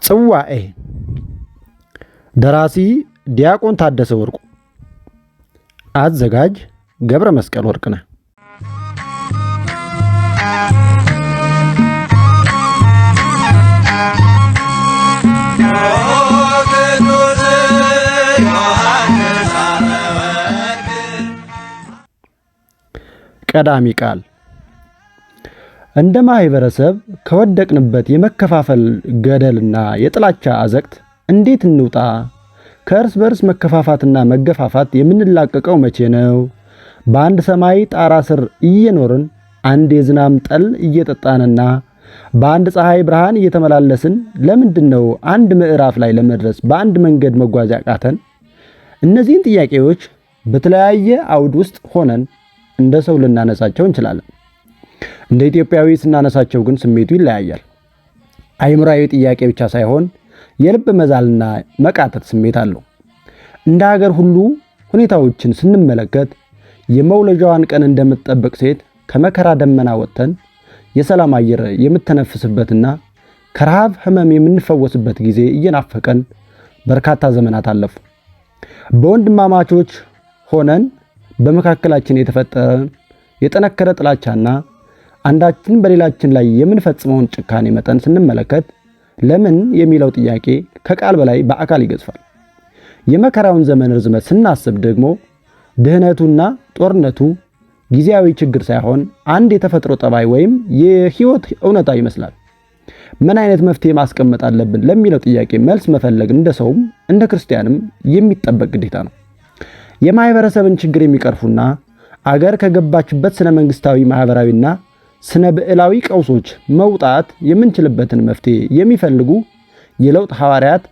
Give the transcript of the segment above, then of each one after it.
ጽዋኤ ደራሲ ዲያቆን ታደሰ ወርቁ፣ አዘጋጅ ገብረ መስቀል ወርቅነህ። ቀዳሚ ቃል እንደ ማህበረሰብ ከወደቅንበት የመከፋፈል ገደልና የጥላቻ አዘቅት እንዴት እንውጣ? ከእርስ በርስ መከፋፋትና መገፋፋት የምንላቀቀው መቼ ነው? በአንድ ሰማይ ጣራ ስር እየኖርን አንድ የዝናብ ጠል እየጠጣንና በአንድ ፀሐይ ብርሃን እየተመላለስን ለምንድነው አንድ ምዕራፍ ላይ ለመድረስ በአንድ መንገድ መጓዝ ያቃተን? እነዚህን ጥያቄዎች በተለያየ አውድ ውስጥ ሆነን እንደ ሰው ልናነሳቸው እንችላለን። እንደ ኢትዮጵያዊ ስናነሳቸው ግን ስሜቱ ይለያያል። አይምራዊ ጥያቄ ብቻ ሳይሆን የልብ መዛልና መቃተት ስሜት አለው። እንደ ሀገር ሁሉ ሁኔታዎችን ስንመለከት የመውለጃዋን ቀን እንደምትጠብቅ ሴት ከመከራ ደመና ወጥተን የሰላም አየር የምትተነፍስበትና ከረሃብ ህመም የምንፈወስበት ጊዜ እየናፈቀን በርካታ ዘመናት አለፉ። በወንድማማቾች ሆነን በመካከላችን የተፈጠረ የጠነከረ ጥላቻና አንዳችን በሌላችን ላይ የምንፈጽመውን ጭካኔ መጠን ስንመለከት ለምን የሚለው ጥያቄ ከቃል በላይ በአካል ይገዝፋል። የመከራውን ዘመን ርዝመት ስናስብ ደግሞ ድህነቱና ጦርነቱ ጊዜያዊ ችግር ሳይሆን አንድ የተፈጥሮ ጠባይ ወይም የህይወት እውነታ ይመስላል። ምን አይነት መፍትሄ ማስቀመጥ አለብን ለሚለው ጥያቄ መልስ መፈለግ እንደ ሰውም እንደ ክርስቲያንም የሚጠበቅ ግዴታ ነው። የማህበረሰብን ችግር የሚቀርፉና አገር ከገባችበት ስነ መንግስታዊ ማህበራዊና ስነ ብዕላዊ ቀውሶች መውጣት የምንችልበትን መፍትሄ የሚፈልጉ የለውጥ ሐዋርያት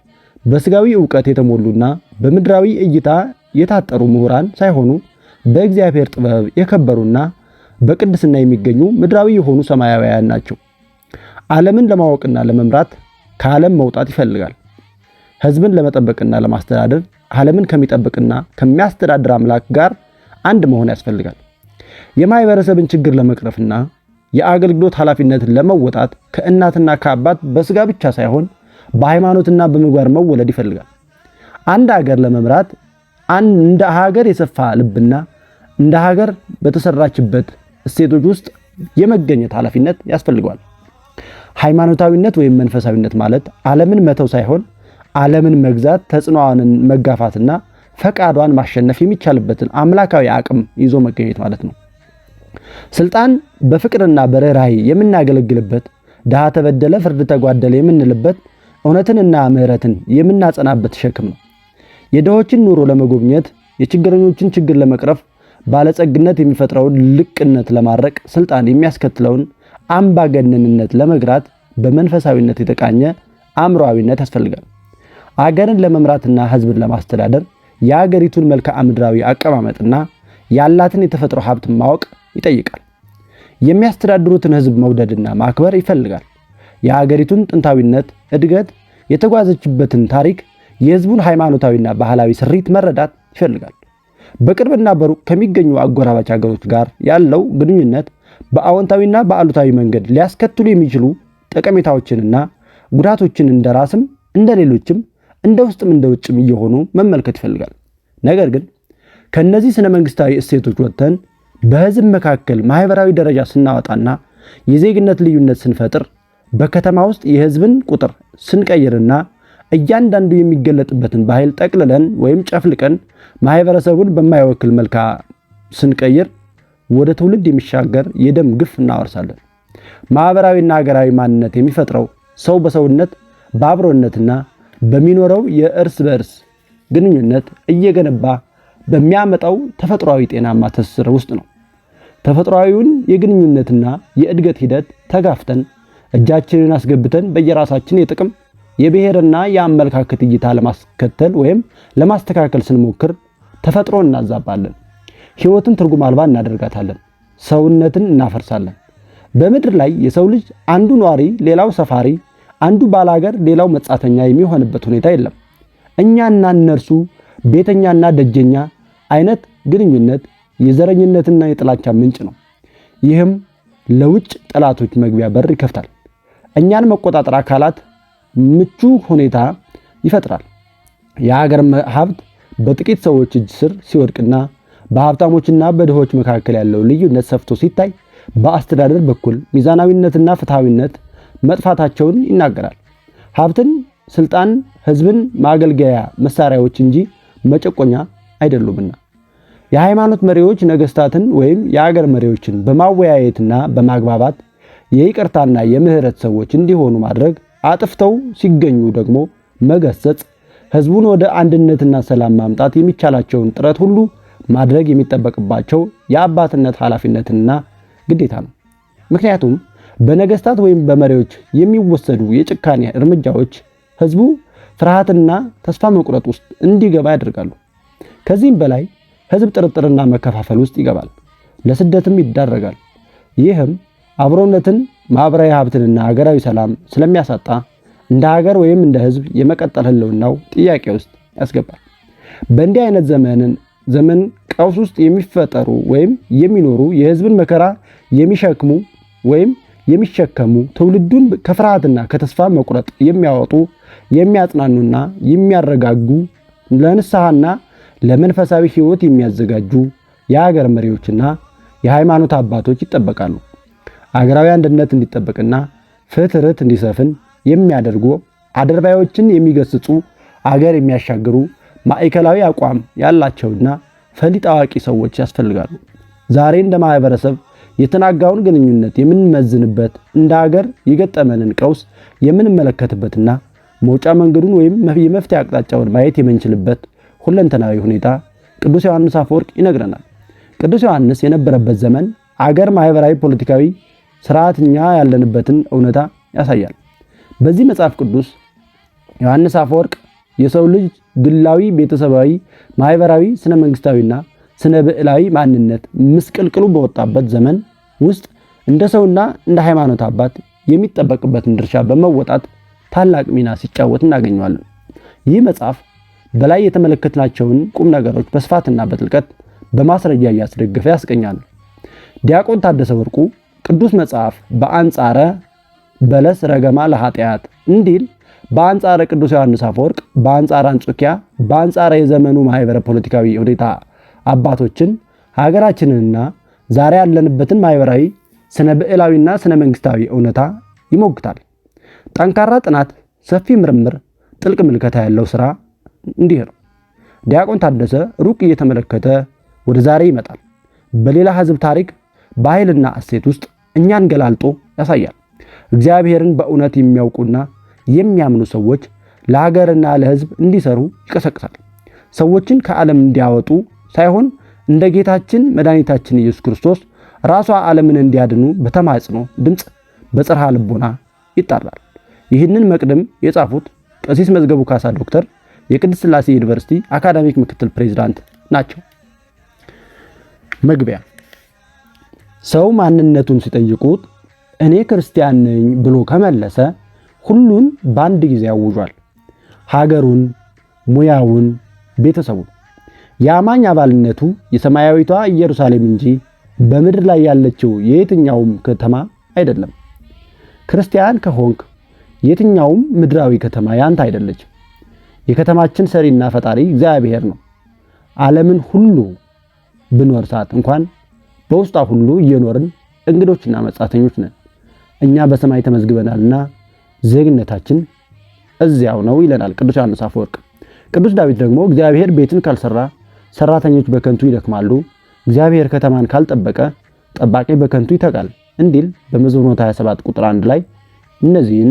በስጋዊ ዕውቀት የተሞሉና በምድራዊ እይታ የታጠሩ ምሁራን ሳይሆኑ በእግዚአብሔር ጥበብ የከበሩና በቅድስና የሚገኙ ምድራዊ የሆኑ ሰማያውያን ናቸው። ዓለምን ለማወቅና ለመምራት ከዓለም መውጣት ይፈልጋል። ህዝብን ለመጠበቅና ለማስተዳደር ዓለምን ከሚጠብቅና ከሚያስተዳድር አምላክ ጋር አንድ መሆን ያስፈልጋል። የማህበረሰብን ችግር ለመቅረፍና የአገልግሎት ኃላፊነትን ለመወጣት ከእናትና ከአባት በስጋ ብቻ ሳይሆን በሃይማኖትና በምግባር መወለድ ይፈልጋል። አንድ ሀገር ለመምራት እንደ ሀገር የሰፋ ልብና እንደ ሀገር በተሰራችበት እሴቶች ውስጥ የመገኘት ኃላፊነት ያስፈልገዋል። ሃይማኖታዊነት ወይም መንፈሳዊነት ማለት ዓለምን መተው ሳይሆን ዓለምን መግዛት፣ ተጽዕኖዋን መጋፋትና ፈቃዷን ማሸነፍ የሚቻልበትን አምላካዊ አቅም ይዞ መገኘት ማለት ነው። ስልጣን በፍቅርና በርህራሄ የምናገለግልበት፣ ድሃ ተበደለ ፍርድ ተጓደለ የምንልበት፣ እውነትንና ምህረትን የምናጸናበት ሸክም ነው። የድሆችን ኑሮ ለመጎብኘት፣ የችግረኞችን ችግር ለመቅረፍ፣ ባለጸግነት የሚፈጥረውን ልቅነት ለማረቅ፣ ስልጣን የሚያስከትለውን አምባገነንነት ለመግራት በመንፈሳዊነት የተቃኘ አእምሮአዊነት ያስፈልጋል። አገርን ለመምራትና ህዝብን ለማስተዳደር የአገሪቱን መልክዓ ምድራዊ አቀማመጥና ያላትን የተፈጥሮ ሀብት ማወቅ ይጠይቃል። የሚያስተዳድሩትን ህዝብ መውደድና ማክበር ይፈልጋል። የአገሪቱን ጥንታዊነት፣ እድገት፣ የተጓዘችበትን ታሪክ፣ የህዝቡን ሃይማኖታዊና ባህላዊ ስሪት መረዳት ይፈልጋል። በቅርብና በሩቅ ከሚገኙ አጎራባች ሀገሮች ጋር ያለው ግንኙነት በአዎንታዊና በአሉታዊ መንገድ ሊያስከትሉ የሚችሉ ጠቀሜታዎችንና ጉዳቶችን እንደራስም እንደሌሎችም እንደ ውስጥም እንደ ውጭም እየሆኑ መመልከት ይፈልጋል። ነገር ግን ከነዚህ ስነ መንግስታዊ እሴቶች ወጥተን በህዝብ መካከል ማህበራዊ ደረጃ ስናወጣና የዜግነት ልዩነት ስንፈጥር በከተማ ውስጥ የህዝብን ቁጥር ስንቀይርና እያንዳንዱ የሚገለጥበትን ባህል ጠቅልለን ወይም ጨፍልቀን ማህበረሰቡን በማይወክል መልካ ስንቀይር ወደ ትውልድ የሚሻገር የደም ግፍ እናወርሳለን። ማህበራዊና ሀገራዊ ማንነት የሚፈጥረው ሰው በሰውነት በአብሮነትና በሚኖረው የእርስ በእርስ ግንኙነት እየገነባ በሚያመጣው ተፈጥሯዊ ጤናማ ትስስር ውስጥ ነው። ተፈጥሯዊውን የግንኙነትና የእድገት ሂደት ተጋፍተን እጃችንን አስገብተን በየራሳችን የጥቅም የብሔርና የአመለካከት እይታ ለማስከተል ወይም ለማስተካከል ስንሞክር ተፈጥሮን እናዛባለን። ህይወትን ትርጉም አልባ እናደርጋታለን። ሰውነትን እናፈርሳለን። በምድር ላይ የሰው ልጅ አንዱ ኗሪ ሌላው ሰፋሪ፣ አንዱ ባላገር ሌላው መጻተኛ የሚሆንበት ሁኔታ የለም። እኛና እነርሱ ቤተኛና ደጀኛ አይነት ግንኙነት የዘረኝነትና የጥላቻ ምንጭ ነው። ይህም ለውጭ ጠላቶች መግቢያ በር ይከፍታል። እኛን መቆጣጠር አካላት ምቹ ሁኔታ ይፈጥራል። የሀገር ሀብት በጥቂት ሰዎች እጅ ስር ሲወድቅና በሀብታሞችና በድሆች መካከል ያለው ልዩነት ሰፍቶ ሲታይ በአስተዳደር በኩል ሚዛናዊነትና ፍትሃዊነት መጥፋታቸውን ይናገራል። ሀብትን፣ ስልጣን ህዝብን ማገልገያ መሳሪያዎች እንጂ መጨቆኛ አይደሉምና የሃይማኖት መሪዎች ነገስታትን ወይም የሀገር መሪዎችን በማወያየትና በማግባባት የይቅርታና የምህረት ሰዎች እንዲሆኑ ማድረግ፣ አጥፍተው ሲገኙ ደግሞ መገሰጽ፣ ህዝቡን ወደ አንድነትና ሰላም ማምጣት የሚቻላቸውን ጥረት ሁሉ ማድረግ የሚጠበቅባቸው የአባትነት ኃላፊነትና ግዴታ ነው። ምክንያቱም በነገስታት ወይም በመሪዎች የሚወሰዱ የጭካኔ እርምጃዎች ህዝቡ ፍርሃትና ተስፋ መቁረጥ ውስጥ እንዲገባ ያደርጋሉ። ከዚህም በላይ ህዝብ ጥርጥርና መከፋፈል ውስጥ ይገባል፣ ለስደትም ይዳረጋል። ይህም አብሮነትን፣ ማህበራዊ ሀብትንና ሀገራዊ ሰላም ስለሚያሳጣ እንደ ሀገር ወይም እንደ ህዝብ የመቀጠል ህልውናው ጥያቄ ውስጥ ያስገባል። በእንዲህ አይነት ዘመን ቀውስ ውስጥ የሚፈጠሩ ወይም የሚኖሩ የህዝብን መከራ የሚሸክሙ ወይም የሚሸከሙ ትውልዱን ከፍርሃትና ከተስፋ መቁረጥ የሚያወጡ የሚያጽናኑና የሚያረጋጉ ለንስሐና ለመንፈሳዊ ህይወት የሚያዘጋጁ የሀገር መሪዎችና የሃይማኖት አባቶች ይጠበቃሉ። አገራዊ አንድነት እንዲጠበቅና ፍትህት እንዲሰፍን የሚያደርጉ አድርባዮችን የሚገስጹ አገር የሚያሻግሩ ማዕከላዊ አቋም ያላቸውና ፈሊጥ አዋቂ ሰዎች ያስፈልጋሉ። ዛሬ እንደ ማህበረሰብ የተናጋውን ግንኙነት የምንመዝንበት እንደ ሀገር የገጠመንን ቀውስ የምንመለከትበትና መውጫ መንገዱን ወይም የመፍትሄ አቅጣጫውን ማየት የምንችልበት ሁለንተናዊ ሁኔታ ቅዱስ ዮሐንስ አፈወርቅ ይነግረናል። ቅዱስ ዮሐንስ የነበረበት ዘመን አገር ማህበራዊ፣ ፖለቲካዊ ስርዓትኛ ያለንበትን እውነታ ያሳያል። በዚህ መጽሐፍ ቅዱስ ዮሐንስ አፈወርቅ የሰው ልጅ ግላዊ፣ ቤተሰባዊ፣ ማህበራዊ፣ ስነ መንግስታዊና ስነ ብዕላዊ ማንነት ምስቅልቅሉ በወጣበት ዘመን ውስጥ እንደ ሰውና እንደ ሃይማኖት አባት የሚጠበቅበትን ድርሻ በመወጣት ታላቅ ሚና ሲጫወት እናገኘዋለን። ይህ መጽሐፍ በላይ የተመለከትናቸውን ቁም ነገሮች በስፋትና በጥልቀት በማስረጃ እያስደገፈ ያስቀኛል። ዲያቆን ታደሰ ወርቁ ቅዱስ መጽሐፍ በአንጻረ በለስ ረገማ ለኃጢአት እንዲል በአንጻረ ቅዱስ ዮሐንስ አፈወርቅ፣ በአንጻረ አንጾኪያ፣ በአንጻረ የዘመኑ ማህበረ ፖለቲካዊ ሁኔታ አባቶችን ሀገራችንንና ዛሬ ያለንበትን ማህበራዊ፣ ስነ ብዕላዊና ስነ መንግስታዊ እውነታ ይሞግታል። ጠንካራ ጥናት፣ ሰፊ ምርምር፣ ጥልቅ ምልከታ ያለው ስራ እንዲህ ነው። ዲያቆን ታደሰ ሩቅ እየተመለከተ ወደ ዛሬ ይመጣል። በሌላ ህዝብ ታሪክ፣ ባህልና እሴት ውስጥ እኛን ገላልጦ ያሳያል። እግዚአብሔርን በእውነት የሚያውቁና የሚያምኑ ሰዎች ለሀገርና ለህዝብ እንዲሰሩ ይቀሰቅሳል። ሰዎችን ከዓለም እንዲያወጡ ሳይሆን እንደ ጌታችን መድኃኒታችን ኢየሱስ ክርስቶስ ራሷ ዓለምን እንዲያድኑ በተማጽኖ ድምፅ በጽርሐ ልቦና ይጣራል። ይህንን መቅድም የጻፉት ቀሲስ መዝገቡ ካሳ ዶክተር የቅድስት ሥላሴ ዩኒቨርሲቲ አካዳሚክ ምክትል ፕሬዝዳንት ናቸው። መግቢያ። ሰው ማንነቱን ሲጠይቁት እኔ ክርስቲያን ነኝ ብሎ ከመለሰ ሁሉን በአንድ ጊዜ ያውጇል። ሀገሩን፣ ሙያውን፣ ቤተሰቡን። የአማኝ አባልነቱ የሰማያዊቷ ኢየሩሳሌም እንጂ በምድር ላይ ያለችው የየትኛውም ከተማ አይደለም። ክርስቲያን ከሆንክ የትኛውም ምድራዊ ከተማ ያንተ አይደለችም። የከተማችን ሰሪና ፈጣሪ እግዚአብሔር ነው። ዓለምን ሁሉ ብንወርሳት እንኳን በውስጧ ሁሉ እየኖርን እንግዶችና መጻተኞች ነን። እኛ በሰማይ ተመዝግበናልና ዜግነታችን እዚያው ነው ይለናል ቅዱስ ዮሐንስ አፈወርቅ። ቅዱስ ዳዊት ደግሞ እግዚአብሔር ቤትን ካልሰራ ሰራተኞች በከንቱ ይደክማሉ፣ እግዚአብሔር ከተማን ካልጠበቀ ጠባቂ በከንቱ ይተጋል እንዲል በመዝሙር 127 ቁጥር 1 ላይ እነዚህን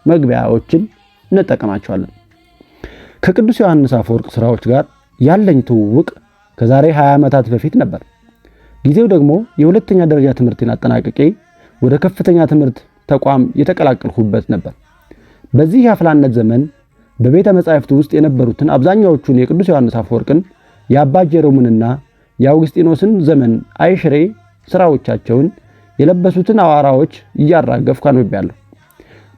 መግቢያዎችን እንጠቀማቸዋለን። ከቅዱስ ዮሐንስ አፈወርቅ ስራዎች ጋር ያለኝ ትውውቅ ከዛሬ 20 ዓመታት በፊት ነበር። ጊዜው ደግሞ የሁለተኛ ደረጃ ትምህርቴን አጠናቅቄ ወደ ከፍተኛ ትምህርት ተቋም የተቀላቀልኩበት ነበር። በዚህ የአፍላነት ዘመን በቤተ መጻሕፍት ውስጥ የነበሩትን አብዛኛዎቹን የቅዱስ ዮሐንስ አፈወርቅን የአባ ጀሮምንና የአውግስጢኖስን ዘመን አይሽሬ ስራዎቻቸውን የለበሱትን አዋራዎች እያራገፍኩ አንብቤያለሁ።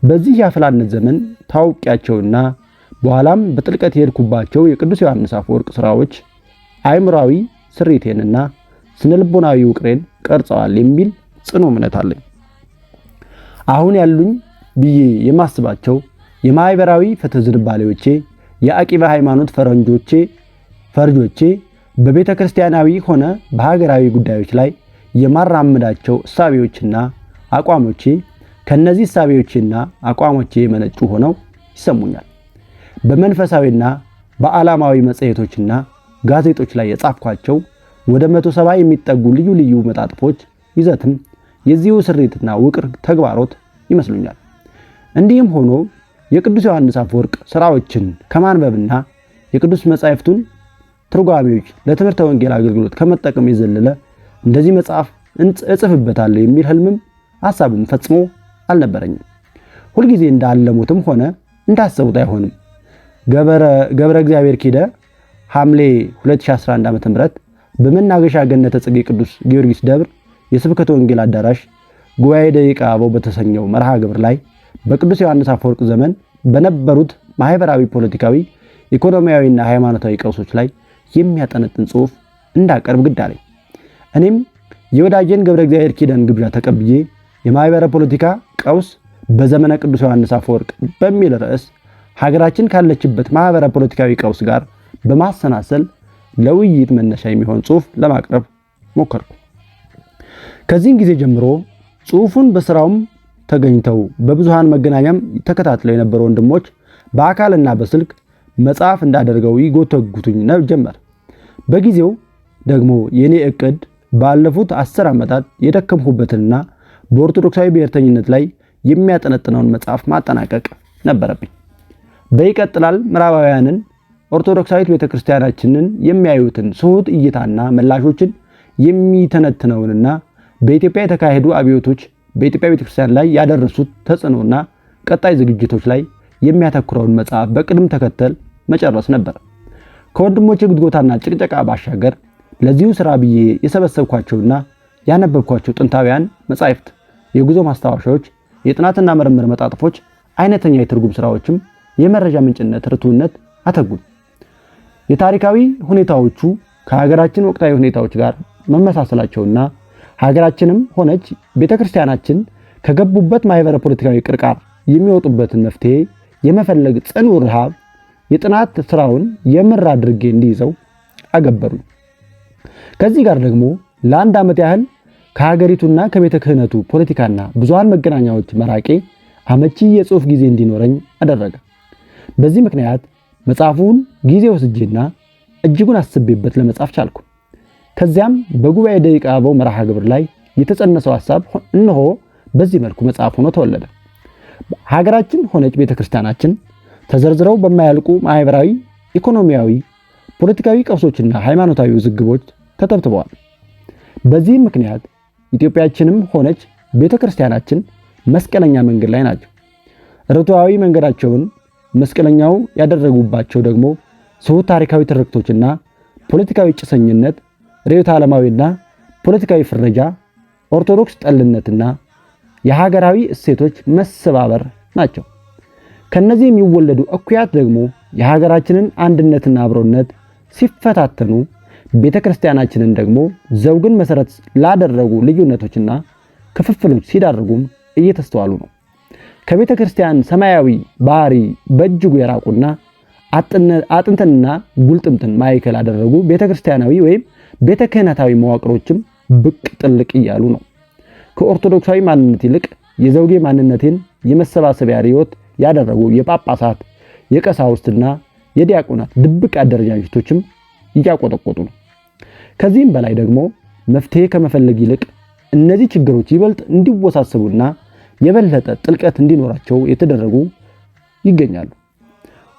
በዚህ የአፍላነት ዘመን ታውቂያቸውና በኋላም በጥልቀት የሄድኩባቸው የቅዱስ ዮሐንስ አፈወርቅ ስራዎች አእምሯዊ ስሪቴንና ስነልቦናዊ ውቅሬን ቀርጸዋል የሚል ጽኑ እምነት አለኝ። አሁን ያሉኝ ብዬ የማስባቸው የማህበራዊ ፍትህ ዝንባሌዎቼ፣ የአቂበ ሃይማኖት ፈርጆቼ በቤተ ክርስቲያናዊ ሆነ በሀገራዊ ጉዳዮች ላይ የማራምዳቸው እሳቤዎችና አቋሞቼ ከነዚህ እሳቤዎችና አቋሞቼ የመነጩ ሆነው ይሰሙኛል። በመንፈሳዊና በዓላማዊ መጽሔቶችና ጋዜጦች ላይ የጻፍኳቸው ወደ 170 የሚጠጉ ልዩ ልዩ መጣጥፎች ይዘትም የዚሁ ስሪትና ውቅር ተግባሮት ይመስሉኛል። እንዲህም ሆኖ የቅዱስ ዮሐንስ አፈወርቅ ሥራዎችን ከማንበብና የቅዱስ መጻሕፍቱን ትርጓሜዎች ለትምህርተ ወንጌል አገልግሎት ከመጠቀም የዘለለ እንደዚህ መጽሐፍ እጽፍበታለሁ የሚል ህልምም ሐሳብም ፈጽሞ አልነበረኝም። ሁልጊዜ እንዳለሙትም ሆነ እንዳሰቡት አይሆንም። ገብረ እግዚአብሔር ኪደ ሐምሌ 2011 ዓ.ም በመናገሻ ገነተ ጽጌ ቅዱስ ጊዮርጊስ ደብር የስብከተ ወንጌል አዳራሽ ጉባኤ ደቂቀ አበው በተሰኘው መርሃ ግብር ላይ በቅዱስ ዮሐንስ አፈወርቅ ዘመን በነበሩት ማህበራዊ፣ ፖለቲካዊ፣ ኢኮኖሚያዊና ሃይማኖታዊ ቀውሶች ላይ የሚያጠነጥን ጽሑፍ እንዳቀርብ ግድ አለኝ። እኔም የወዳጄን ገብረ እግዚአብሔር ኪዳን ግብዣ ተቀብዬ የማህበረ ፖለቲካ ቀውስ በዘመነ ቅዱስ ዮሐንስ አፈወርቅ በሚል ርዕስ ሀገራችን ካለችበት ማህበረ ፖለቲካዊ ቀውስ ጋር በማሰናሰል ለውይይት መነሻ የሚሆን ጽሑፍ ለማቅረብ ሞከርኩ። ከዚህም ጊዜ ጀምሮ ጽሑፉን በስራውም ተገኝተው በብዙሃን መገናኛም ተከታትለው የነበሩ ወንድሞች በአካልና በስልክ መጽሐፍ እንዳደርገው ይጎተጉቱኝ ጀመር። በጊዜው ደግሞ የኔ እቅድ ባለፉት 10 ዓመታት የደከምኩበትንና በኦርቶዶክሳዊ ብሔርተኝነት ላይ የሚያጠነጥነውን መጽሐፍ ማጠናቀቅ ነበረብኝ። በይቀጥላል ምዕራባውያንን ኦርቶዶክሳዊት ቤተክርስቲያናችንን የሚያዩትን ስሁት እይታና ምላሾችን የሚተነትነውንና በኢትዮጵያ የተካሄዱ አብዮቶች በኢትዮጵያ ቤተክርስቲያን ላይ ያደረሱት ተጽዕኖና ቀጣይ ዝግጅቶች ላይ የሚያተኩረውን መጽሐፍ በቅደም ተከተል መጨረስ ነበር። ከወንድሞቼ ጉትጎታና ጭቅጨቃ ባሻገር ለዚሁ ስራ ብዬ የሰበሰብኳቸውና ያነበብኳቸው ጥንታውያን መጻሕፍት፣ የጉዞ ማስታወሻዎች፣ የጥናትና ምርምር መጣጥፎች፣ አይነተኛ የትርጉም ስራዎችም የመረጃ ምንጭነት ርቱዕነት አተጉኝ። የታሪካዊ ሁኔታዎቹ ከሀገራችን ወቅታዊ ሁኔታዎች ጋር መመሳሰላቸውና ሀገራችንም ሆነች ቤተክርስቲያናችን ከገቡበት ማህበረ ፖለቲካዊ ቅርቃር የሚወጡበትን መፍትሄ የመፈለግ ጽኑ ረሃብ የጥናት ስራውን የምር አድርጌ እንዲይዘው አገበሩኝ። ከዚህ ጋር ደግሞ ለአንድ ዓመት ያህል ከሀገሪቱና ከቤተ ክህነቱ ፖለቲካና ብዙሃን መገናኛዎች መራቄ አመቺ የጽሑፍ ጊዜ እንዲኖረኝ አደረገ። በዚህ ምክንያት መጽሐፉን ጊዜ ወስጄና እጅጉን አስቤበት ለመጻፍ ቻልኩ። ከዚያም በጉባኤ ደቂቀ አበው መርሃ ግብር ላይ የተጸነሰው ሐሳብ እነሆ በዚህ መልኩ መጽሐፍ ሆኖ ተወለደ። ሀገራችን ሆነች ቤተክርስቲያናችን ተዘርዝረው በማያልቁ ማህበራዊ፣ ኢኮኖሚያዊ፣ ፖለቲካዊ ቀውሶችና ሃይማኖታዊ ውዝግቦች ተተብትበዋል። በዚህም ምክንያት ኢትዮጵያችንም ሆነች ቤተክርስቲያናችን መስቀለኛ መንገድ ላይ ናቸው። ርቱዓዊ መንገዳቸውን መስቀለኛው ያደረጉባቸው ደግሞ ስሁት ታሪካዊ ትርክቶችና ፖለቲካዊ ጭሰኝነት፣ ርዕዮተ ዓለማዊና ፖለቲካዊ ፍረጃ፣ ኦርቶዶክስ ጠልነትና የሀገራዊ እሴቶች መሰባበር ናቸው። ከነዚህ የሚወለዱ እኩያት ደግሞ የሀገራችንን አንድነትና አብሮነት ሲፈታተኑ፣ ቤተክርስቲያናችንን ደግሞ ዘውግን መሰረት ላደረጉ ልዩነቶችና ክፍፍሎች ሲዳርጉም እየተስተዋሉ ነው። ከቤተክርስቲያን ሰማያዊ ባህሪ በእጅጉ የራቁና አጥንትንና ጉልጥምትን ማዕከል ያደረጉ ቤተክርስቲያናዊ ወይም ቤተ ክህነታዊ መዋቅሮችም ብቅ ጥልቅ እያሉ ነው። ከኦርቶዶክሳዊ ማንነት ይልቅ የዘውጌ ማንነትን የመሰባሰቢያ ርዕዮት ያደረጉ የጳጳሳት፣ የቀሳውስትና የዲያቆናት ድብቅ አደረጃጀቶችም እያቆጠቆጡ ነው። ከዚህም በላይ ደግሞ መፍትሄ ከመፈለግ ይልቅ እነዚህ ችግሮች ይበልጥ እንዲወሳሰቡና የበለጠ ጥልቀት እንዲኖራቸው የተደረጉ ይገኛሉ።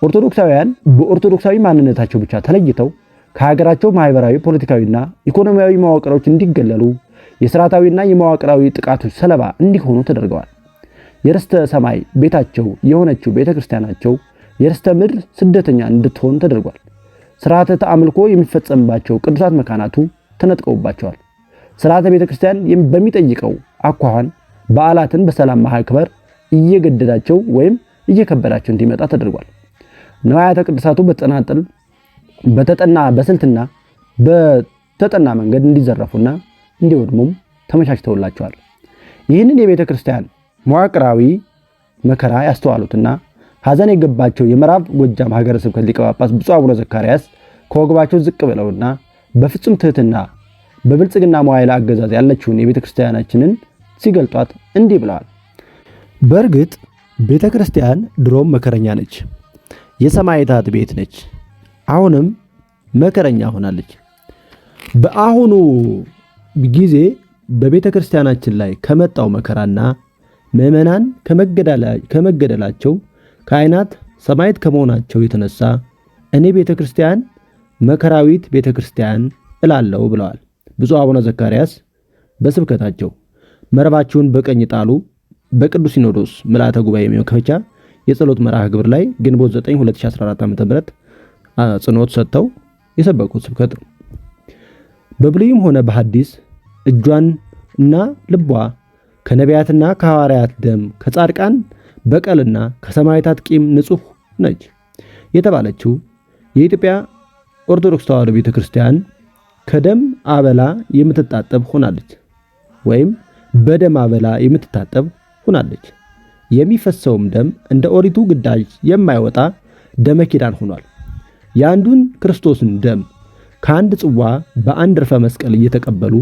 ኦርቶዶክሳውያን በኦርቶዶክሳዊ ማንነታቸው ብቻ ተለይተው ከሀገራቸው ማህበራዊ፣ ፖለቲካዊና ኢኮኖሚያዊ መዋቅሮች እንዲገለሉ፣ የሥርዓታዊና የመዋቅራዊ ጥቃቶች ሰለባ እንዲሆኑ ተደርገዋል። የርስተ ሰማይ ቤታቸው የሆነችው ቤተክርስቲያናቸው የርስተ ምድር ስደተኛ እንድትሆን ተደርጓል። ሥርዓተ ተአምልኮ የሚፈጸምባቸው ቅዱሳት መካናቱ ተነጥቀውባቸዋል። ሥርዓተ ቤተክርስቲያን በሚጠይቀው አኳኋን በዓላትን በሰላም ማክበር እየገደዳቸው ወይም እየከበዳቸው እንዲመጣ ተደርጓል። ንዋያተ ቅዱሳቱ በተጠና በስልትና በተጠና መንገድ እንዲዘረፉና እንዲወድሙም ተመቻችተውላቸዋል። ይህንን የቤተ ክርስቲያን መዋቅራዊ መከራ ያስተዋሉትና ሐዘን የገባቸው የምዕራብ ጎጃም ሀገረ ስብከት ሊቀ ጳጳስ ብፁዕ አቡነ ዘካርያስ ከወገባቸው ዝቅ ብለውና በፍጹም ትህትና በብልጽግና መዋዕለ አገዛዝ ያለችውን የቤተ ክርስቲያናችንን ሲገልጧት እንዲህ ብለዋል። በእርግጥ ቤተ ክርስቲያን ድሮም መከረኛ ነች፣ የሰማዕታት ቤት ነች። አሁንም መከረኛ ሆናለች። በአሁኑ ጊዜ በቤተ ክርስቲያናችን ላይ ከመጣው መከራና ምዕመናን ከመገደላቸው ካህናት ሰማዕት ከመሆናቸው የተነሳ እኔ ቤተ ክርስቲያን መከራዊት ቤተ ክርስቲያን እላለሁ ብለዋል ብፁዕ አቡነ ዘካርያስ በስብከታቸው። መረባችሁን በቀኝ ጣሉ በቅዱስ ሲኖዶስ ምልዓተ ጉባኤ መክፈቻ የጸሎት መርሃ ግብር ላይ ግንቦት 9 2014 ዓ.ም አጽንኦት ሰጥተው የሰበኩት ስብከት ነው። በብሉይም ሆነ በሐዲስ እጇን እና ልቧ ከነቢያትና ከሐዋርያት ደም ከጻድቃን በቀልና ከሰማዕታት ቂም ንጹሕ ነች የተባለችው የኢትዮጵያ ኦርቶዶክስ ተዋሕዶ ቤተክርስቲያን ከደም አበላ የምትታጠብ ሆናለች፣ ወይም በደም አበላ የምትታጠብ ሆናለች። የሚፈሰውም ደም እንደ ኦሪቱ ግዳጅ የማይወጣ ደመ ኪዳን ሆኗል። የአንዱን ክርስቶስን ደም ከአንድ ጽዋ በአንድ ርፈ መስቀል እየተቀበሉ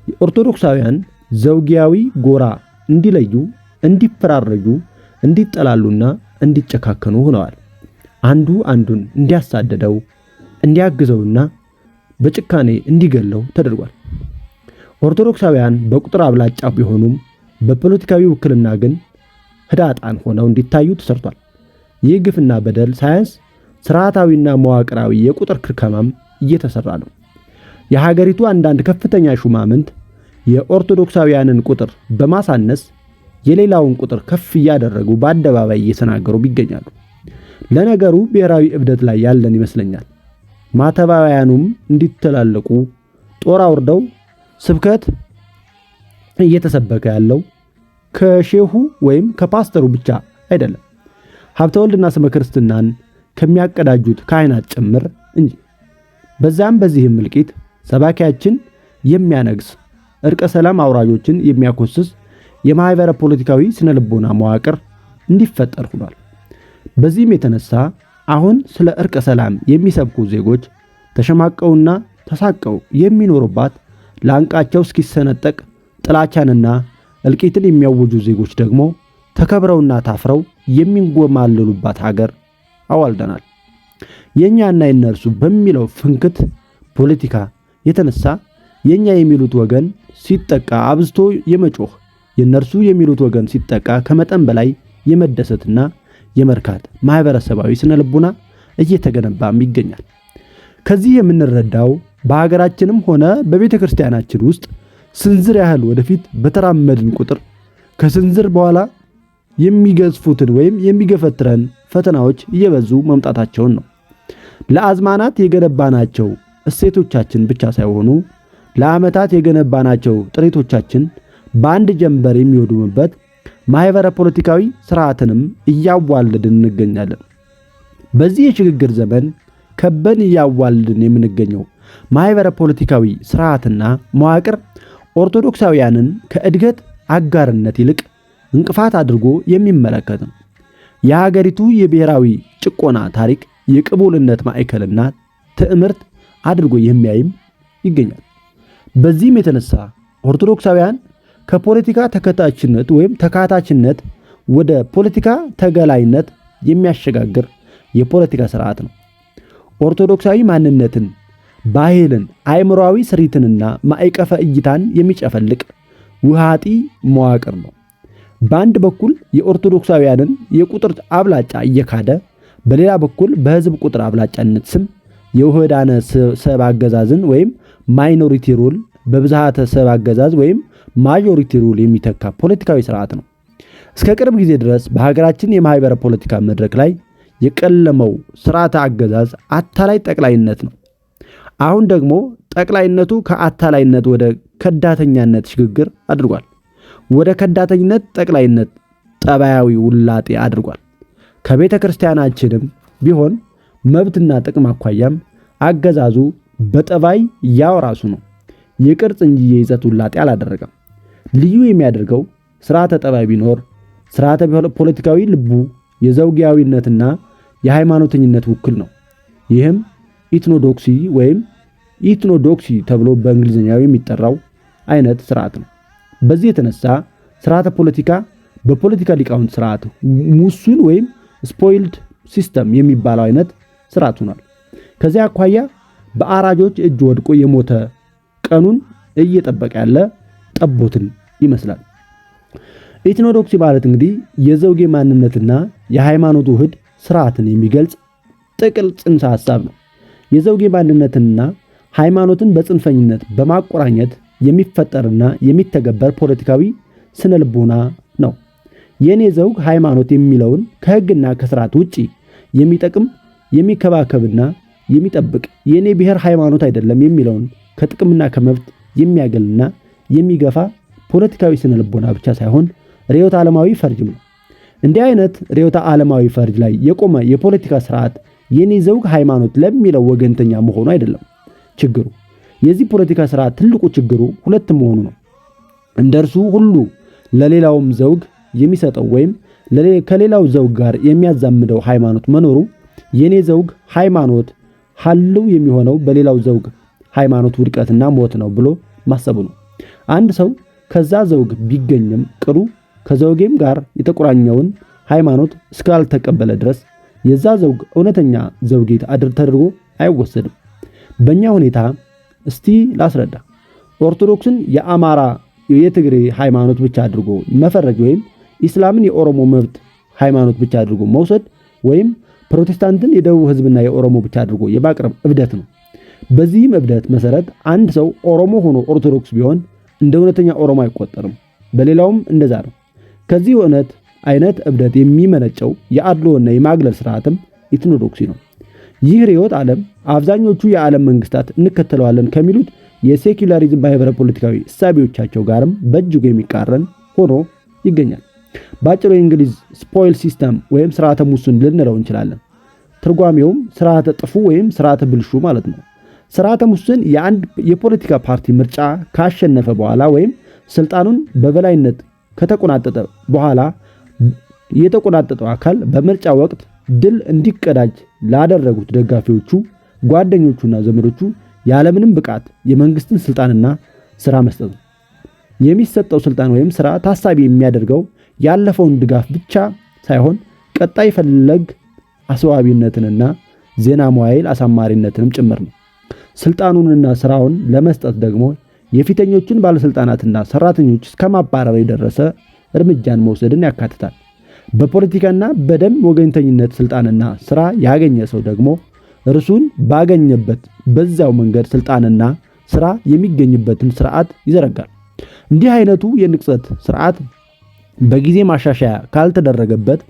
የኦርቶዶክሳውያን ዘውጊያዊ ጎራ እንዲለዩ፣ እንዲፈራረጁ፣ እንዲጠላሉና እንዲጨካከኑ ሆነዋል። አንዱ አንዱን እንዲያሳደደው፣ እንዲያግዘውና በጭካኔ እንዲገለው ተደርጓል። ኦርቶዶክሳውያን በቁጥር አብላጫ ቢሆኑም በፖለቲካዊ ውክልና ግን ህዳጣን ሆነው እንዲታዩ ተሰርቷል። ይህ ግፍና በደል ሳያንስ ስርዓታዊና መዋቅራዊ የቁጥር ክርከማም እየተሰራ ነው። የሀገሪቱ አንዳንድ ከፍተኛ ሹማምንት የኦርቶዶክሳውያንን ቁጥር በማሳነስ የሌላውን ቁጥር ከፍ እያደረጉ በአደባባይ እየተናገሩ ይገኛሉ። ለነገሩ ብሔራዊ እብደት ላይ ያለን ይመስለኛል። ማተባውያኑም እንዲተላለቁ ጦር አውርደው ስብከት እየተሰበከ ያለው ከሼሁ ወይም ከፓስተሩ ብቻ አይደለም፣ ሀብተ ወልድና ስመ ክርስትናን ከሚያቀዳጁት ካህናት ጭምር እንጂ። በዛም በዚህም እልቂት ሰባኪያችን የሚያነግስ እርቀ ሰላም አውራጆችን የሚያኮስስ የማህበረ ፖለቲካዊ ስነ ልቦና መዋቅር እንዲፈጠር ሆኗል። በዚህም የተነሳ አሁን ስለ እርቀ ሰላም የሚሰብኩ ዜጎች ተሸማቀውና ተሳቀው የሚኖሩባት ላንቃቸው እስኪሰነጠቅ ጥላቻንና እልቂትን የሚያወጁ ዜጎች ደግሞ ተከብረውና ታፍረው የሚንጎማለሉባት ሀገር አዋልደናል። የኛና የነርሱ በሚለው ፍንክት ፖለቲካ የተነሳ የኛ የሚሉት ወገን ሲጠቃ አብዝቶ የመጮህ የነርሱ የሚሉት ወገን ሲጠቃ ከመጠን በላይ የመደሰትና የመርካት ማህበረሰባዊ ስነ ልቡና እየተገነባም ይገኛል። ከዚህ የምንረዳው በሀገራችንም ሆነ በቤተ ክርስቲያናችን ውስጥ ስንዝር ያህል ወደፊት በተራመድን ቁጥር ከስንዝር በኋላ የሚገዝፉትን ወይም የሚገፈትረን ፈተናዎች እየበዙ መምጣታቸውን ነው። ለአዝማናት የገነባናቸው እሴቶቻችን ብቻ ሳይሆኑ ለዓመታት የገነባናቸው ጥሪቶቻችን በአንድ ጀንበር የሚወድሙበት ማህበረ ፖለቲካዊ ስርዓትንም እያዋለድን እንገኛለን። በዚህ የሽግግር ዘመን ከበን እያዋለድን የምንገኘው ማህበረ ፖለቲካዊ ስርዓትና መዋቅር ኦርቶዶክሳውያንን ከእድገት አጋርነት ይልቅ እንቅፋት አድርጎ የሚመለከት ነው። የሀገሪቱ የብሔራዊ ጭቆና ታሪክ የቅቡልነት ማዕከልና ትዕምርት አድርጎ የሚያይም ይገኛል። በዚህም የተነሳ ኦርቶዶክሳውያን ከፖለቲካ ተከታችነት ወይም ተካታችነት ወደ ፖለቲካ ተገላይነት የሚያሸጋግር የፖለቲካ ስርዓት ነው። ኦርቶዶክሳዊ ማንነትን፣ ባህልን፣ አእምሮአዊ ስሪትንና ማዕቀፈ እይታን የሚጨፈልቅ ውሃጢ መዋቅር ነው። በአንድ በኩል የኦርቶዶክሳውያንን የቁጥር አብላጫ እየካደ፣ በሌላ በኩል በህዝብ ቁጥር አብላጫነት ስም የውህዳነ ሰብ አገዛዝን ወይም ማይኖሪቲ ሩል በብዝሃተ ሰብ አገዛዝ ወይም ማጆሪቲ ሩል የሚተካ ፖለቲካዊ ስርዓት ነው። እስከ ቅርብ ጊዜ ድረስ በሀገራችን የማህበረ ፖለቲካ መድረክ ላይ የቀለመው ስርዓተ አገዛዝ አታላይ ጠቅላይነት ነው። አሁን ደግሞ ጠቅላይነቱ ከአታላይነት ወደ ከዳተኛነት ሽግግር አድርጓል። ወደ ከዳተኝነት ጠቅላይነት ጠባያዊ ውላጤ አድርጓል። ከቤተ ክርስቲያናችንም ቢሆን መብትና ጥቅም አኳያም አገዛዙ በጠባይ ያው ራሱ ነው። የቅርጽ እንጂ የይዘት ውላጤ አላደረገም። ልዩ የሚያደርገው ስርዓተ ጠባይ ቢኖር ስርዓተ ፖለቲካዊ ልቡ የዘውጊያዊነትና የሃይማኖተኝነት ውክል ነው። ይህም ኢትኖዶክሲ ወይም ኢትኖዶክሲ ተብሎ በእንግሊዝኛው የሚጠራው አይነት ስርዓት ነው። በዚህ የተነሳ ስርዓተ ፖለቲካ በፖለቲካ ሊቃውንት ስርዓት ሙሱን ወይም ስፖይልድ ሲስተም የሚባለው አይነት ስርዓት ሆኗል። ከዚያ አኳያ በአራጆች እጅ ወድቆ የሞተ ቀኑን እየጠበቀ ያለ ጠቦትን ይመስላል። ኢትኖዶክሲ ማለት እንግዲህ የዘውጌ ማንነትና የሃይማኖት ውህድ ስርዓትን የሚገልጽ ጥቅል ጽንሰ ሐሳብ ነው። የዘውጌ ማንነትንና ሃይማኖትን በጽንፈኝነት በማቆራኘት የሚፈጠርና የሚተገበር ፖለቲካዊ ስነ ልቦና ነው። የኔ ዘውግ ሃይማኖት የሚለውን ከህግና ከስርዓት ውጪ የሚጠቅም የሚከባከብና የሚጠብቅ የኔ ብሔር ሃይማኖት አይደለም የሚለውን ከጥቅምና ከመብት የሚያገልና የሚገፋ ፖለቲካዊ ስነ ልቦና ብቻ ሳይሆን ርዕዮተ ዓለማዊ ፈርጅም ነው። እንዲህ አይነት ርዕዮተ ዓለማዊ ፈርጅ ላይ የቆመ የፖለቲካ ስርዓት የኔ ዘውግ ሃይማኖት ለሚለው ወገንተኛ መሆኑ አይደለም ችግሩ። የዚህ ፖለቲካ ስርዓት ትልቁ ችግሩ ሁለት መሆኑ ነው። እንደርሱ ሁሉ ለሌላውም ዘውግ የሚሰጠው ወይም ከሌላው ዘውግ ጋር የሚያዛምደው ሃይማኖት መኖሩ የኔ ዘውግ ሃይማኖት ሐልው የሚሆነው በሌላው ዘውግ ሃይማኖት ውድቀትና ሞት ነው ብሎ ማሰቡ ነው። አንድ ሰው ከዛ ዘውግ ቢገኝም ቅሉ ከዘውጌም ጋር የተቆራኘውን ሃይማኖት እስካልተቀበለ ድረስ የዛ ዘውግ እውነተኛ ዘውጌ ተደርጎ አይወሰድም። በእኛ ሁኔታ እስቲ ላስረዳ። ኦርቶዶክስን የአማራ የትግሬ ሃይማኖት ብቻ አድርጎ መፈረጅ ወይም ኢስላምን የኦሮሞ መብት ሃይማኖት ብቻ አድርጎ መውሰድ ወይም ፕሮቴስታንትን የደቡብ ህዝብና የኦሮሞ ብቻ አድርጎ የማቅረብ እብደት ነው። በዚህም እብደት መሰረት አንድ ሰው ኦሮሞ ሆኖ ኦርቶዶክስ ቢሆን እንደ እውነተኛ ኦሮሞ አይቆጠርም። በሌላውም እንደዛ ነው። ከዚህ አይነት እብደት የሚመነጨው የአድሎና የማግለል ስርዓትም ኢትኖዶክሲ ነው። ይህ ርዕዮተ ዓለም አብዛኞቹ የዓለም መንግስታት እንከተለዋለን ከሚሉት የሴኩላሪዝም ማህበረ ፖለቲካዊ እሳቤዎቻቸው ጋርም በእጅጉ የሚቃረን ሆኖ ይገኛል። ባጭሩ የእንግሊዝ ስፖይል ሲስተም ወይም ስርዓተ ሙስን ልንለው እንችላለን። ትርጓሜውም ስርዓተ ጥፉ ወይም ስርዓተ ብልሹ ማለት ነው። ስርዓተ ሙስን የአንድ የፖለቲካ ፓርቲ ምርጫ ካሸነፈ በኋላ ወይም ስልጣኑን በበላይነት ከተቆናጠጠ በኋላ የተቆናጠጠው አካል በምርጫ ወቅት ድል እንዲቀዳጅ ላደረጉት ደጋፊዎቹ፣ ጓደኞቹና ዘመዶቹ ያለምንም ብቃት የመንግስትን ስልጣንና ስራ መስጠት ነው። የሚሰጠው ስልጣን ወይም ስራ ታሳቢ የሚያደርገው ያለፈውን ድጋፍ ብቻ ሳይሆን ቀጣይ ፈለግ አስዋቢነትንና ዜና መዋዕል አሳማሪነትንም ጭምር ነው። ስልጣኑንና ስራውን ለመስጠት ደግሞ የፊተኞቹን ባለስልጣናትና ሰራተኞች እስከማባረር የደረሰ እርምጃን መውሰድን ያካትታል። በፖለቲካና በደም ወገንተኝነት ስልጣንና ስራ ያገኘ ሰው ደግሞ እርሱን ባገኘበት በዛው መንገድ ስልጣንና ስራ የሚገኝበትን ስርዓት ይዘረጋል። እንዲህ አይነቱ የንቅሰት ስርዓት በጊዜ ማሻሻያ ካልተደረገበት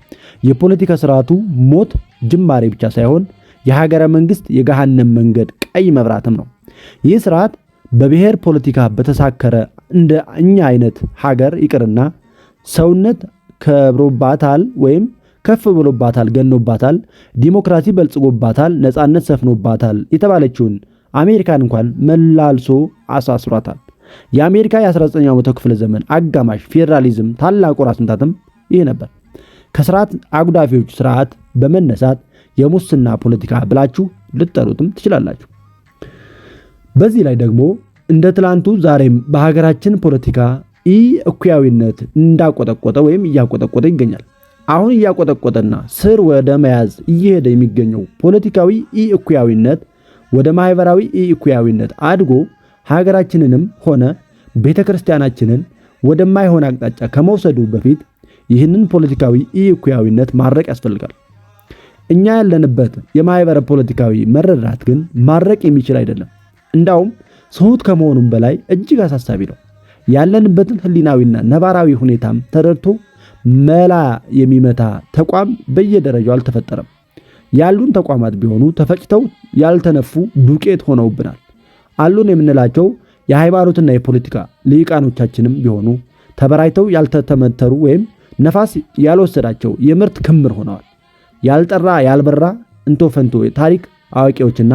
የፖለቲካ ስርዓቱ ሞት ጅማሬ ብቻ ሳይሆን የሀገረ መንግስት የገሃነም መንገድ ቀይ መብራትም ነው። ይህ ስርዓት በብሔር ፖለቲካ በተሳከረ እንደ እኛ አይነት ሀገር ይቅርና ሰውነት ከብሮባታል ወይም ከፍ ብሎባታል፣ ገኖባታል፣ ዲሞክራሲ በልጽጎባታል፣ ነጻነት ሰፍኖባታል የተባለችውን አሜሪካን እንኳን መላልሶ አሳስሯታል። የአሜሪካ የ19ኛው መቶ ክፍለ ዘመን አጋማሽ ፌዴራሊዝም ታላቁ ራስ ምታትም ይህ ነበር። ከስርዓት አጉዳፊዎች ስርዓት በመነሳት የሙስና ፖለቲካ ብላችሁ ልትጠሩትም ትችላላችሁ። በዚህ ላይ ደግሞ እንደ ትላንቱ ዛሬም በሀገራችን ፖለቲካ እኩያዊነት እንዳቆጠቆጠ ወይም እያቆጠቆጠ ይገኛል። አሁን እያቆጠቆጠና ስር ወደ መያዝ እየሄደ የሚገኘው ፖለቲካዊ እኩያዊነት ወደ ማህበራዊ እኩያዊነት አድጎ ሀገራችንንም ሆነ ቤተክርስቲያናችንን ወደማይሆን አቅጣጫ ከመውሰዱ በፊት ይህንን ፖለቲካዊ እኩያዊነት ማረቅ ያስፈልጋል። እኛ ያለንበት የማህበረ ፖለቲካዊ መረዳት ግን ማረቅ የሚችል አይደለም። እንዳውም ስሁት ከመሆኑም በላይ እጅግ አሳሳቢ ነው። ያለንበትን ህሊናዊና ነባራዊ ሁኔታም ተረድቶ መላ የሚመታ ተቋም በየደረጃው አልተፈጠረም። ያሉን ተቋማት ቢሆኑ ተፈጭተው ያልተነፉ ዱቄት ሆነውብናል። አሉን የምንላቸው የሃይማኖትና የፖለቲካ ልሂቃኖቻችንም ቢሆኑ ተበራይተው ያልተተመተሩ ወይም ነፋስ ያልወሰዳቸው የምርት ክምር ሆነዋል። ያልጠራ ያልበራ እንቶ ፈንቶ ታሪክ አዋቂዎችና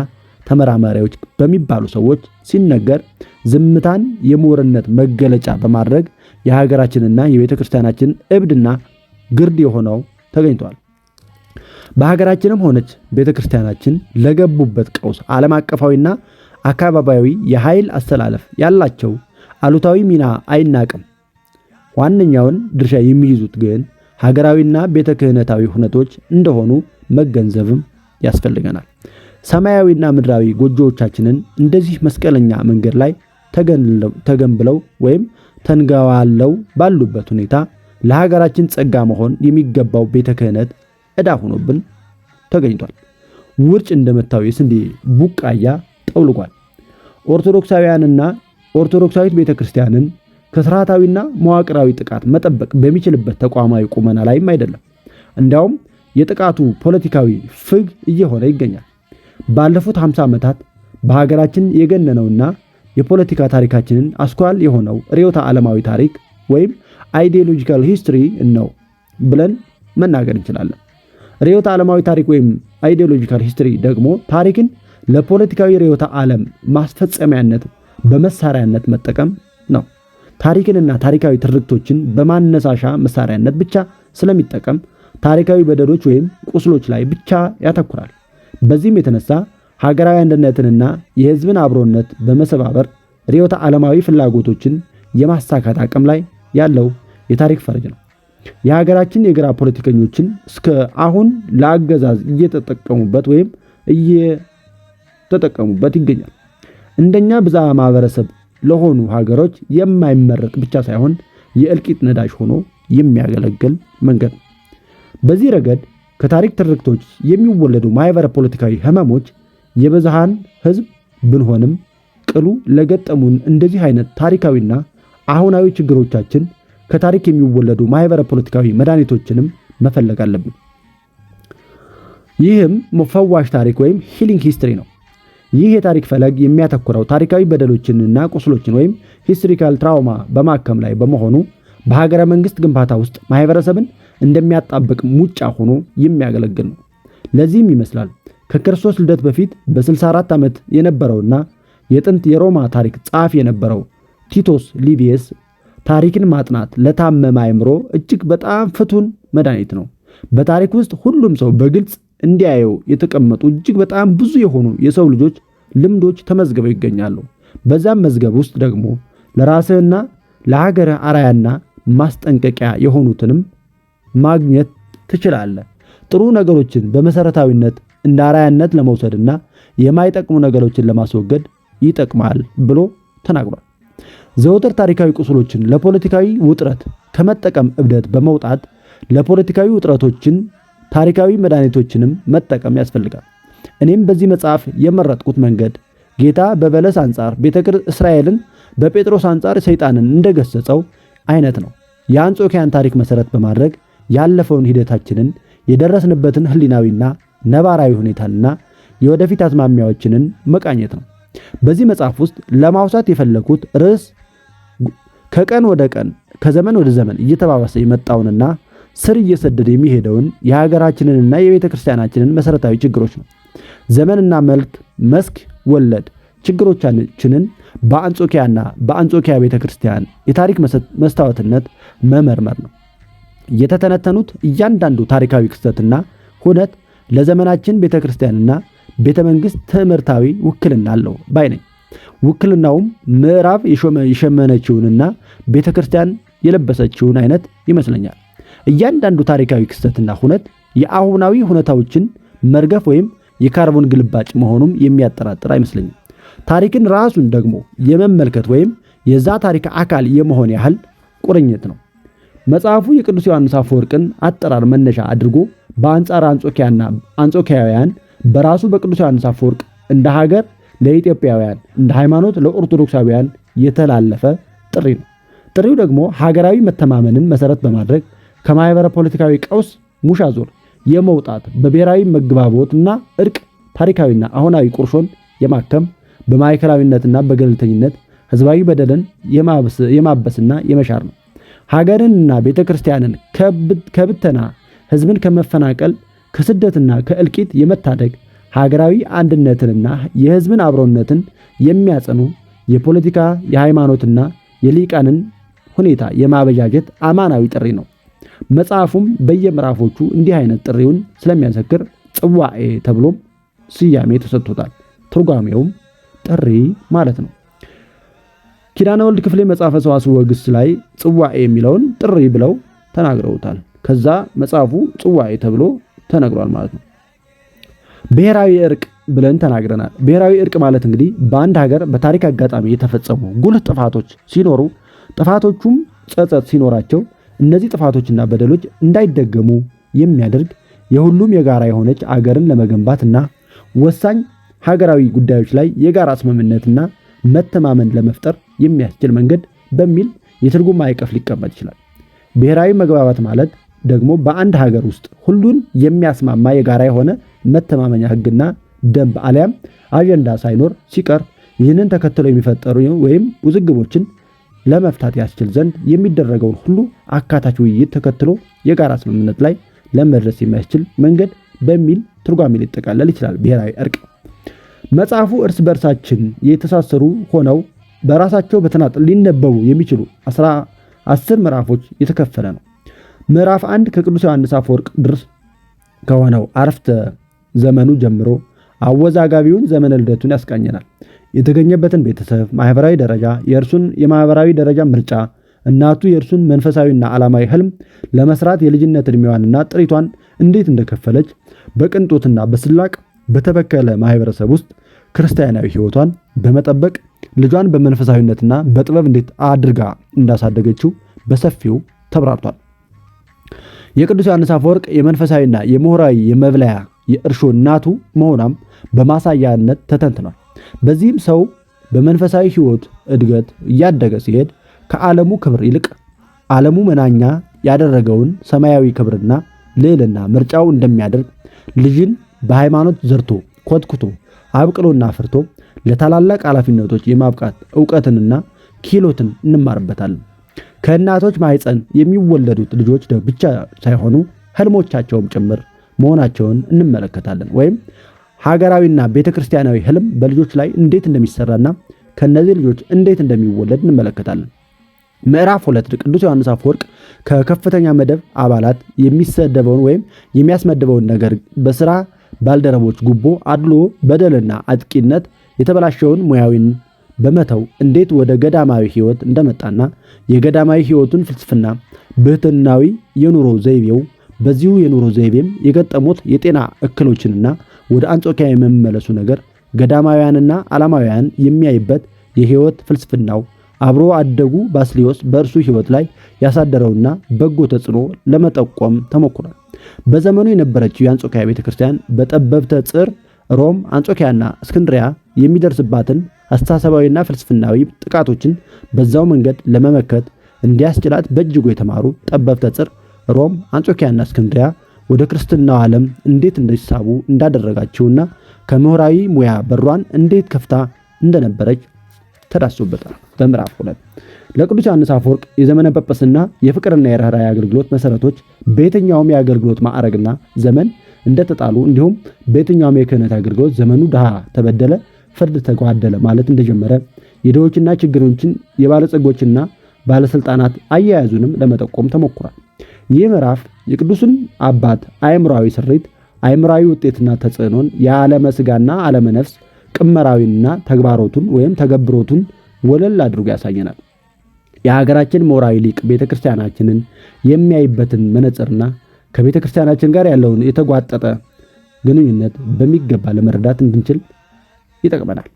ተመራማሪዎች በሚባሉ ሰዎች ሲነገር ዝምታን የምሁርነት መገለጫ በማድረግ የሀገራችንና የቤተክርስቲያናችን እብድና ግርድ የሆነው ተገኝቷል። በሀገራችንም ሆነች ቤተክርስቲያናችን ለገቡበት ቀውስ ዓለም አቀፋዊና አካባቢያዊ የኃይል አስተላለፍ ያላቸው አሉታዊ ሚና አይናቅም። ዋነኛውን ድርሻ የሚይዙት ግን ሀገራዊና ቤተ ክህነታዊ ሁነቶች እንደሆኑ መገንዘብም ያስፈልገናል። ሰማያዊና ምድራዊ ጎጆዎቻችንን እንደዚህ መስቀለኛ መንገድ ላይ ተገንብለው ወይም ተንገዋለው ባሉበት ሁኔታ ለሀገራችን ጸጋ መሆን የሚገባው ቤተ ክህነት ዕዳ ሆኖብን ተገኝቷል። ውርጭ እንደመታው የስንዴ ቡቃያ ጠውልጓል። ኦርቶዶክሳውያንና ኦርቶዶክሳዊት ቤተ ክርስቲያንን ከስርዓታዊና መዋቅራዊ ጥቃት መጠበቅ በሚችልበት ተቋማዊ ቁመና ላይም አይደለም። እንዲያውም የጥቃቱ ፖለቲካዊ ፍግ እየሆነ ይገኛል። ባለፉት 50 ዓመታት በሀገራችን የገነነውና የፖለቲካ ታሪካችንን አስኳል የሆነው ርዕዮተ ዓለማዊ ታሪክ ወይም አይዲዮሎጂካል ሂስትሪ ነው ብለን መናገር እንችላለን። ርዕዮተ ዓለማዊ ታሪክ ወይም አይዲዮሎጂካል ሂስትሪ ደግሞ ታሪክን ለፖለቲካዊ ርዕዮተ ዓለም ማስፈጸሚያነት በመሳሪያነት መጠቀም ነው። ታሪክንና ታሪካዊ ትርክቶችን በማነሳሻ መሳሪያነት ብቻ ስለሚጠቀም ታሪካዊ በደሎች ወይም ቁስሎች ላይ ብቻ ያተኩራል። በዚህም የተነሳ ሀገራዊ አንድነትንና የሕዝብን አብሮነት በመሰባበር ርዕዮተ ዓለማዊ ፍላጎቶችን የማሳካት አቅም ላይ ያለው የታሪክ ፈርጅ ነው። የሀገራችን የግራ ፖለቲከኞችን እስከ አሁን ለአገዛዝ እየተጠቀሙበት ወይም እየተጠቀሙበት ይገኛል። እንደኛ ብዝሃ ማህበረሰብ ለሆኑ ሀገሮች የማይመረጥ ብቻ ሳይሆን የእልቂት ነዳጅ ሆኖ የሚያገለግል መንገድ ነው። በዚህ ረገድ ከታሪክ ትርክቶች የሚወለዱ ማህበረ ፖለቲካዊ ህመሞች የብዝሃን ህዝብ ብንሆንም ቅሉ ለገጠሙን እንደዚህ አይነት ታሪካዊና አሁናዊ ችግሮቻችን ከታሪክ የሚወለዱ ማህበረ ፖለቲካዊ መድኃኒቶችንም መፈለግ አለብን። ይህም ፈዋሽ ታሪክ ወይም ሂሊንግ ሂስትሪ ነው። ይህ የታሪክ ፈለግ የሚያተኩረው ታሪካዊ በደሎችንና ቁስሎችን ወይም ሂስቶሪካል ትራውማ በማከም ላይ በመሆኑ በሀገረ መንግስት ግንባታ ውስጥ ማህበረሰብን እንደሚያጣብቅ ሙጫ ሆኖ የሚያገለግል ነው። ለዚህም ይመስላል ከክርስቶስ ልደት በፊት በ64 ዓመት የነበረውና የጥንት የሮማ ታሪክ ጸሐፊ የነበረው ቲቶስ ሊቪየስ ታሪክን ማጥናት ለታመመ አእምሮ እጅግ በጣም ፍቱን መድኃኒት ነው። በታሪክ ውስጥ ሁሉም ሰው በግልጽ እንዲያየው የተቀመጡ እጅግ በጣም ብዙ የሆኑ የሰው ልጆች ልምዶች ተመዝግበው ይገኛሉ። በዛም መዝገብ ውስጥ ደግሞ ለራስህና ለሀገርህ አራያና ማስጠንቀቂያ የሆኑትንም ማግኘት ትችላለህ። ጥሩ ነገሮችን በመሰረታዊነት እንደ አራያነት ለመውሰድና የማይጠቅሙ ነገሮችን ለማስወገድ ይጠቅማል ብሎ ተናግሯል። ዘወትር ታሪካዊ ቁስሎችን ለፖለቲካዊ ውጥረት ከመጠቀም እብደት በመውጣት ለፖለቲካዊ ውጥረቶችን ታሪካዊ መድኃኒቶችንም መጠቀም ያስፈልጋል። እኔም በዚህ መጽሐፍ የመረጥኩት መንገድ ጌታ በበለስ አንጻር እስራኤልን በጴጥሮስ አንጻር ሰይጣንን እንደገሰጸው አይነት ነው። የአንጾኪያን ታሪክ መሰረት በማድረግ ያለፈውን ሂደታችንን የደረስንበትን ህሊናዊና ነባራዊ ሁኔታንና የወደፊት አዝማሚያዎችንን መቃኘት ነው። በዚህ መጽሐፍ ውስጥ ለማውሳት የፈለኩት ርዕስ ከቀን ወደ ቀን ከዘመን ወደ ዘመን እየተባባሰ የመጣውንና ስር እየሰደደ የሚሄደውን የሀገራችንንና የቤተ ክርስቲያናችንን መሰረታዊ ችግሮች ነው። ዘመንና መልክ መስክ ወለድ ችግሮቻችንን በአንጾኪያና በአንጾኪያ ቤተ ክርስቲያን የታሪክ መስታወትነት መመርመር ነው። የተተነተኑት እያንዳንዱ ታሪካዊ ክስተትና ሁነት ለዘመናችን ቤተ ክርስቲያንና ቤተ መንግስት ትምህርታዊ ውክልና አለው ባይ ነኝ። ውክልናውም ምዕራብ የሸመነችውንና ቤተ ክርስቲያን የለበሰችውን አይነት ይመስለኛል። እያንዳንዱ ታሪካዊ ክስተትና ሁነት የአሁናዊ ሁኔታዎችን መርገፍ ወይም የካርቦን ግልባጭ መሆኑም የሚያጠራጥር አይመስለኝም። ታሪክን ራሱን ደግሞ የመመልከት ወይም የዛ ታሪክ አካል የመሆን ያህል ቁርኝት ነው። መጽሐፉ የቅዱስ ዮሐንስ አፈወርቅን አጠራር መነሻ አድርጎ በአንጻር አንጾኪያና አንጾኪያውያን በራሱ በቅዱስ ዮሐንስ አፈወርቅ እንደ ሀገር ለኢትዮጵያውያን እንደ ሃይማኖት ለኦርቶዶክሳውያን የተላለፈ ጥሪ ነው። ጥሪው ደግሞ ሀገራዊ መተማመንን መሰረት በማድረግ ከማህበረ ፖለቲካዊ ቀውስ ሙሻ ዞር የመውጣት በብሔራዊ መግባቦትና እርቅ ታሪካዊና አሁናዊ ቁርሾን የማከም በማዕከላዊነትና በገለልተኝነት ህዝባዊ በደልን የማበስና የመሻር ነው። ሀገርንና ቤተ ክርስቲያንን ከብተና ህዝብን ከመፈናቀል ከስደትና ከእልቂት የመታደግ ሀገራዊ አንድነትንና የህዝብን አብሮነትን የሚያጸኑ የፖለቲካ የሃይማኖትና የሊቃንን ሁኔታ የማበጃጀት አማናዊ ጥሪ ነው። መጽሐፉም በየምዕራፎቹ እንዲህ አይነት ጥሪውን ስለሚያዘክር ጽዋኤ ተብሎም ስያሜ ተሰጥቶታል። ትርጓሜውም ጥሪ ማለት ነው። ኪዳነ ወልድ ክፍሌ መጽሐፈ ሰዋስው ወግስ ላይ ጽዋኤ የሚለውን ጥሪ ብለው ተናግረውታል። ከዛ መጽሐፉ ጽዋኤ ተብሎ ተነግሯል ማለት ነው። ብሔራዊ እርቅ ብለን ተናግረናል። ብሔራዊ እርቅ ማለት እንግዲህ በአንድ ሀገር በታሪክ አጋጣሚ የተፈጸሙ ጉልህ ጥፋቶች ሲኖሩ ጥፋቶቹም ጸጸት ሲኖራቸው እነዚህ ጥፋቶችና በደሎች እንዳይደገሙ የሚያደርግ የሁሉም የጋራ የሆነች አገርን ለመገንባትና ወሳኝ ሀገራዊ ጉዳዮች ላይ የጋራ ስምምነትና መተማመን ለመፍጠር የሚያስችል መንገድ በሚል የትርጉም ማዕቀፍ ሊቀመጥ ይችላል። ብሔራዊ መግባባት ማለት ደግሞ በአንድ ሀገር ውስጥ ሁሉን የሚያስማማ የጋራ የሆነ መተማመኛ ሕግና ደንብ አሊያም አጀንዳ ሳይኖር ሲቀር ይህንን ተከትለው የሚፈጠሩ ወይም ውዝግቦችን ለመፍታት ያስችል ዘንድ የሚደረገውን ሁሉ አካታች ውይይት ተከትሎ የጋራ ስምምነት ላይ ለመድረስ የሚያስችል መንገድ በሚል ትርጓሜ ሊጠቃለል ይችላል። ብሔራዊ እርቅ መጽሐፉ እርስ በርሳችን የተሳሰሩ ሆነው በራሳቸው በተናጠል ሊነበቡ የሚችሉ 10 ምዕራፎች የተከፈለ ነው። ምዕራፍ 1 ከቅዱስ ዮሐንስ አፈወርቅ ድርስ ከሆነው አረፍተ ዘመኑ ጀምሮ አወዛጋቢውን ዘመነ ልደቱን ያስቃኘናል። የተገኘበትን ቤተሰብ ማህበራዊ ደረጃ፣ የእርሱን የማህበራዊ ደረጃ ምርጫ፣ እናቱ የእርሱን መንፈሳዊና ዓላማዊ ህልም ለመስራት የልጅነት ዕድሜዋንና ጥሪቷን እንዴት እንደከፈለች፣ በቅንጦትና በስላቅ በተበከለ ማህበረሰብ ውስጥ ክርስቲያናዊ ህይወቷን በመጠበቅ ልጇን በመንፈሳዊነትና በጥበብ እንዴት አድርጋ እንዳሳደገችው በሰፊው ተብራርቷል። የቅዱስ ዮሐንስ አፈወርቅ የመንፈሳዊና የምሁራዊ የመብለያ የእርሾ እናቱ መሆኗም በማሳያነት ተተንትኗል። በዚህም ሰው በመንፈሳዊ ህይወት እድገት እያደገ ሲሄድ ከዓለሙ ክብር ይልቅ ዓለሙ መናኛ ያደረገውን ሰማያዊ ክብርና ልዕልና ምርጫው እንደሚያደርግ ልጅን በሃይማኖት ዘርቶ ኮትኩቶ አብቅሎና አፍርቶ ለታላላቅ ኃላፊነቶች የማብቃት ዕውቀትንና ክህሎትን እንማርበታለን። ከእናቶች ማህፀን የሚወለዱት ልጆች ብቻ ሳይሆኑ ህልሞቻቸውም ጭምር መሆናቸውን እንመለከታለን። ወይም ሀገራዊና ቤተክርስቲያናዊ ህልም በልጆች ላይ እንዴት እንደሚሰራና ከነዚህ ልጆች እንዴት እንደሚወለድ እንመለከታለን። ምዕራፍ 2 ቅዱስ ዮሐንስ አፈወርቅ ከከፍተኛ መደብ አባላት የሚሰደበውን ወይም የሚያስመድበውን ነገር በስራ ባልደረቦች ጉቦ፣ አድሎ፣ በደልና አጥቂነት የተበላሸውን ሙያዊን በመተው እንዴት ወደ ገዳማዊ ህይወት እንደመጣና የገዳማዊ ህይወቱን ፍልስፍና ብሕትናዊ የኑሮ ዘይቤው በዚሁ የኑሮ ዘይቤም የገጠሙት የጤና እክሎችንና ወደ አንጾኪያ የመመለሱ ነገር ገዳማውያንና ዓላማውያን የሚያይበት የህይወት ፍልስፍናው አብሮ አደጉ ባስሊዮስ በእርሱ ህይወት ላይ ያሳደረውና በጎ ተጽዕኖ ለመጠቆም ተሞክሯል። በዘመኑ የነበረችው የአንጾኪያ ቤተክርስቲያን በጠበብተ ጽር ሮም፣ አንጾኪያና እስክንድሪያ የሚደርስባትን አስተሳሰባዊና ፍልስፍናዊ ጥቃቶችን በዛው መንገድ ለመመከት እንዲያስችላት በእጅጉ የተማሩ ጠበብተ ጽር ሮም፣ አንጾኪያና እስክንድሪያ ወደ ክርስትናው ዓለም እንዴት እንዲሳቡ እንዳደረጋቸውና ከምሁራዊ ሙያ በሯን እንዴት ከፍታ እንደነበረች ተዳስሶበታል። በምዕራፍ 2 ለቅዱስ ዮሐንስ አፈወርቅ የዘመነ ጵጵስና የፍቅርና የርኅራኄ አገልግሎት መሰረቶች በየትኛውም የአገልግሎት ማዕረግና ዘመን እንደተጣሉ እንዲሁም በየትኛውም የክህነት አገልግሎት ዘመኑ ድሃ ተበደለ፣ ፍርድ ተጓደለ ማለት እንደጀመረ የድሆችና ችግረኞችን የባለጸጎችና ባለስልጣናት አያያዙንም ለመጠቆም ተሞክሯል። ይህ ምዕራፍ የቅዱስን አባት አእምሯዊ ስሪት፣ አእምሯዊ ውጤትና ተጽዕኖን የዓለመ ሥጋና ዓለመ ነፍስ ቅመራዊና ተግባሮቱን ወይም ተገብሮቱን ወለል አድርጎ ያሳየናል። የሀገራችን ምሁራዊ ሊቅ ቤተክርስቲያናችንን የሚያይበትን መነጽርና ከቤተክርስቲያናችን ጋር ያለውን የተጓጠጠ ግንኙነት በሚገባ ለመረዳት እንድንችል ይጠቅመናል።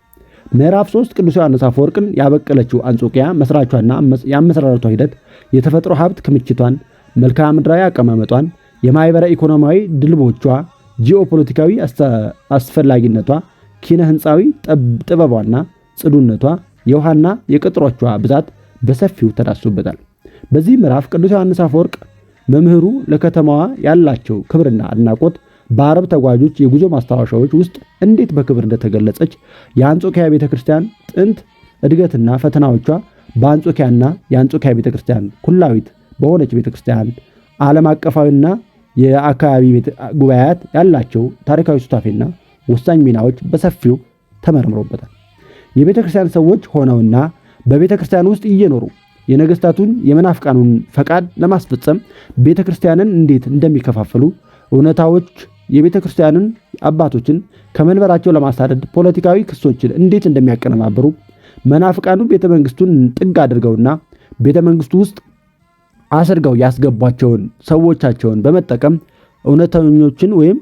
ምዕራፍ 3 ቅዱስ ዮሐንስ አፈወርቅን ያበቀለችው አንጾኪያ መስራቿና የአመሰራረቷ ሂደት፣ የተፈጥሮ ሀብት ክምችቷን፣ መልክዓ ምድራዊ አቀማመጧን፣ የማህበራዊ ኢኮኖሚያዊ ድልቦቿ፣ ጂኦፖለቲካዊ አስፈላጊነቷ፣ ኪነ ህንፃዊ ጥበቧና ጽዱነቷ፣ የውሃና የቅጥሮቿ ብዛት በሰፊው ተዳስሶበታል። በዚህ ምዕራፍ ቅዱስ ዮሐንስ አፈወርቅ መምህሩ ለከተማዋ ያላቸው ክብርና አድናቆት በአረብ ተጓዦች የጉዞ ማስታወሻዎች ውስጥ እንዴት በክብር እንደተገለጸች፣ የአንጾኪያ ቤተክርስቲያን ጥንት እድገትና ፈተናዎቿ፣ በአንጾኪያና የአንጾኪያ ቤተክርስቲያን ኩላዊት በሆነች ቤተክርስቲያን ዓለም አቀፋዊና የአካባቢ ጉባኤያት ያላቸው ታሪካዊ ሱታፌና ወሳኝ ሚናዎች በሰፊው ተመርምሮበታል። የቤተክርስቲያን ሰዎች ሆነውና በቤተክርስቲያን ውስጥ እየኖሩ የነገስታቱን የመናፍቃኑን ፈቃድ ለማስፈጸም ቤተክርስቲያንን እንዴት እንደሚከፋፈሉ እውነታዎች የቤተክርስቲያንን አባቶችን ከመንበራቸው ለማሳደድ ፖለቲካዊ ክሶችን እንዴት እንደሚያቀነባብሩ መናፍቃኑ ቤተመንግስቱን ጥግ አድርገውና ቤተመንግስቱ ውስጥ አስርገው ያስገቧቸውን ሰዎቻቸውን በመጠቀም እውነተኞችን ወይም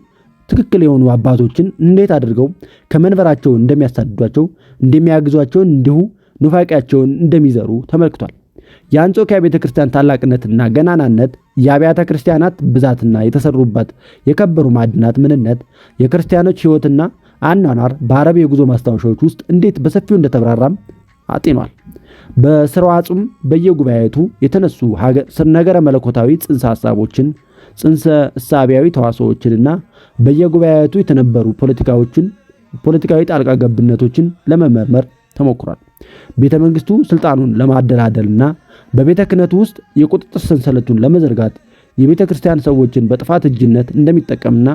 ትክክል የሆኑ አባቶችን እንዴት አድርገው ከመንበራቸው እንደሚያሳድዷቸው እንደሚያግዟቸው እንዲሁ ኑፋቂያቸውን እንደሚዘሩ ተመልክቷል። የአንጾኪያ ቤተክርስቲያን ታላቅነትና ገናናነት፣ የአብያተ ክርስቲያናት ብዛትና የተሰሩበት የከበሩ ማዕድናት ምንነት፣ የክርስቲያኖች ሕይወትና አኗኗር በአረብ የጉዞ ማስታወሻዎች ውስጥ እንዴት በሰፊው እንደተብራራም አጤኗል። በስርዓቱም በየጉባኤቱ የተነሱ ነገረ መለኮታዊ ጽንሰ ሐሳቦችን፣ ጽንሰ እሳቢያዊ ተዋሶዎችንና በየጉባኤቱ የተነበሩ ፖለቲካዊ ጣልቃ ገብነቶችን ለመመርመር ተሞክሯል። ቤተ መንግስቱ ስልጣኑን ለማደላደልና በቤተ ክህነቱ ውስጥ የቁጥጥር ሰንሰለቱን ለመዘርጋት የቤተ ክርስቲያን ሰዎችን በጥፋት እጅነት እንደሚጠቀምና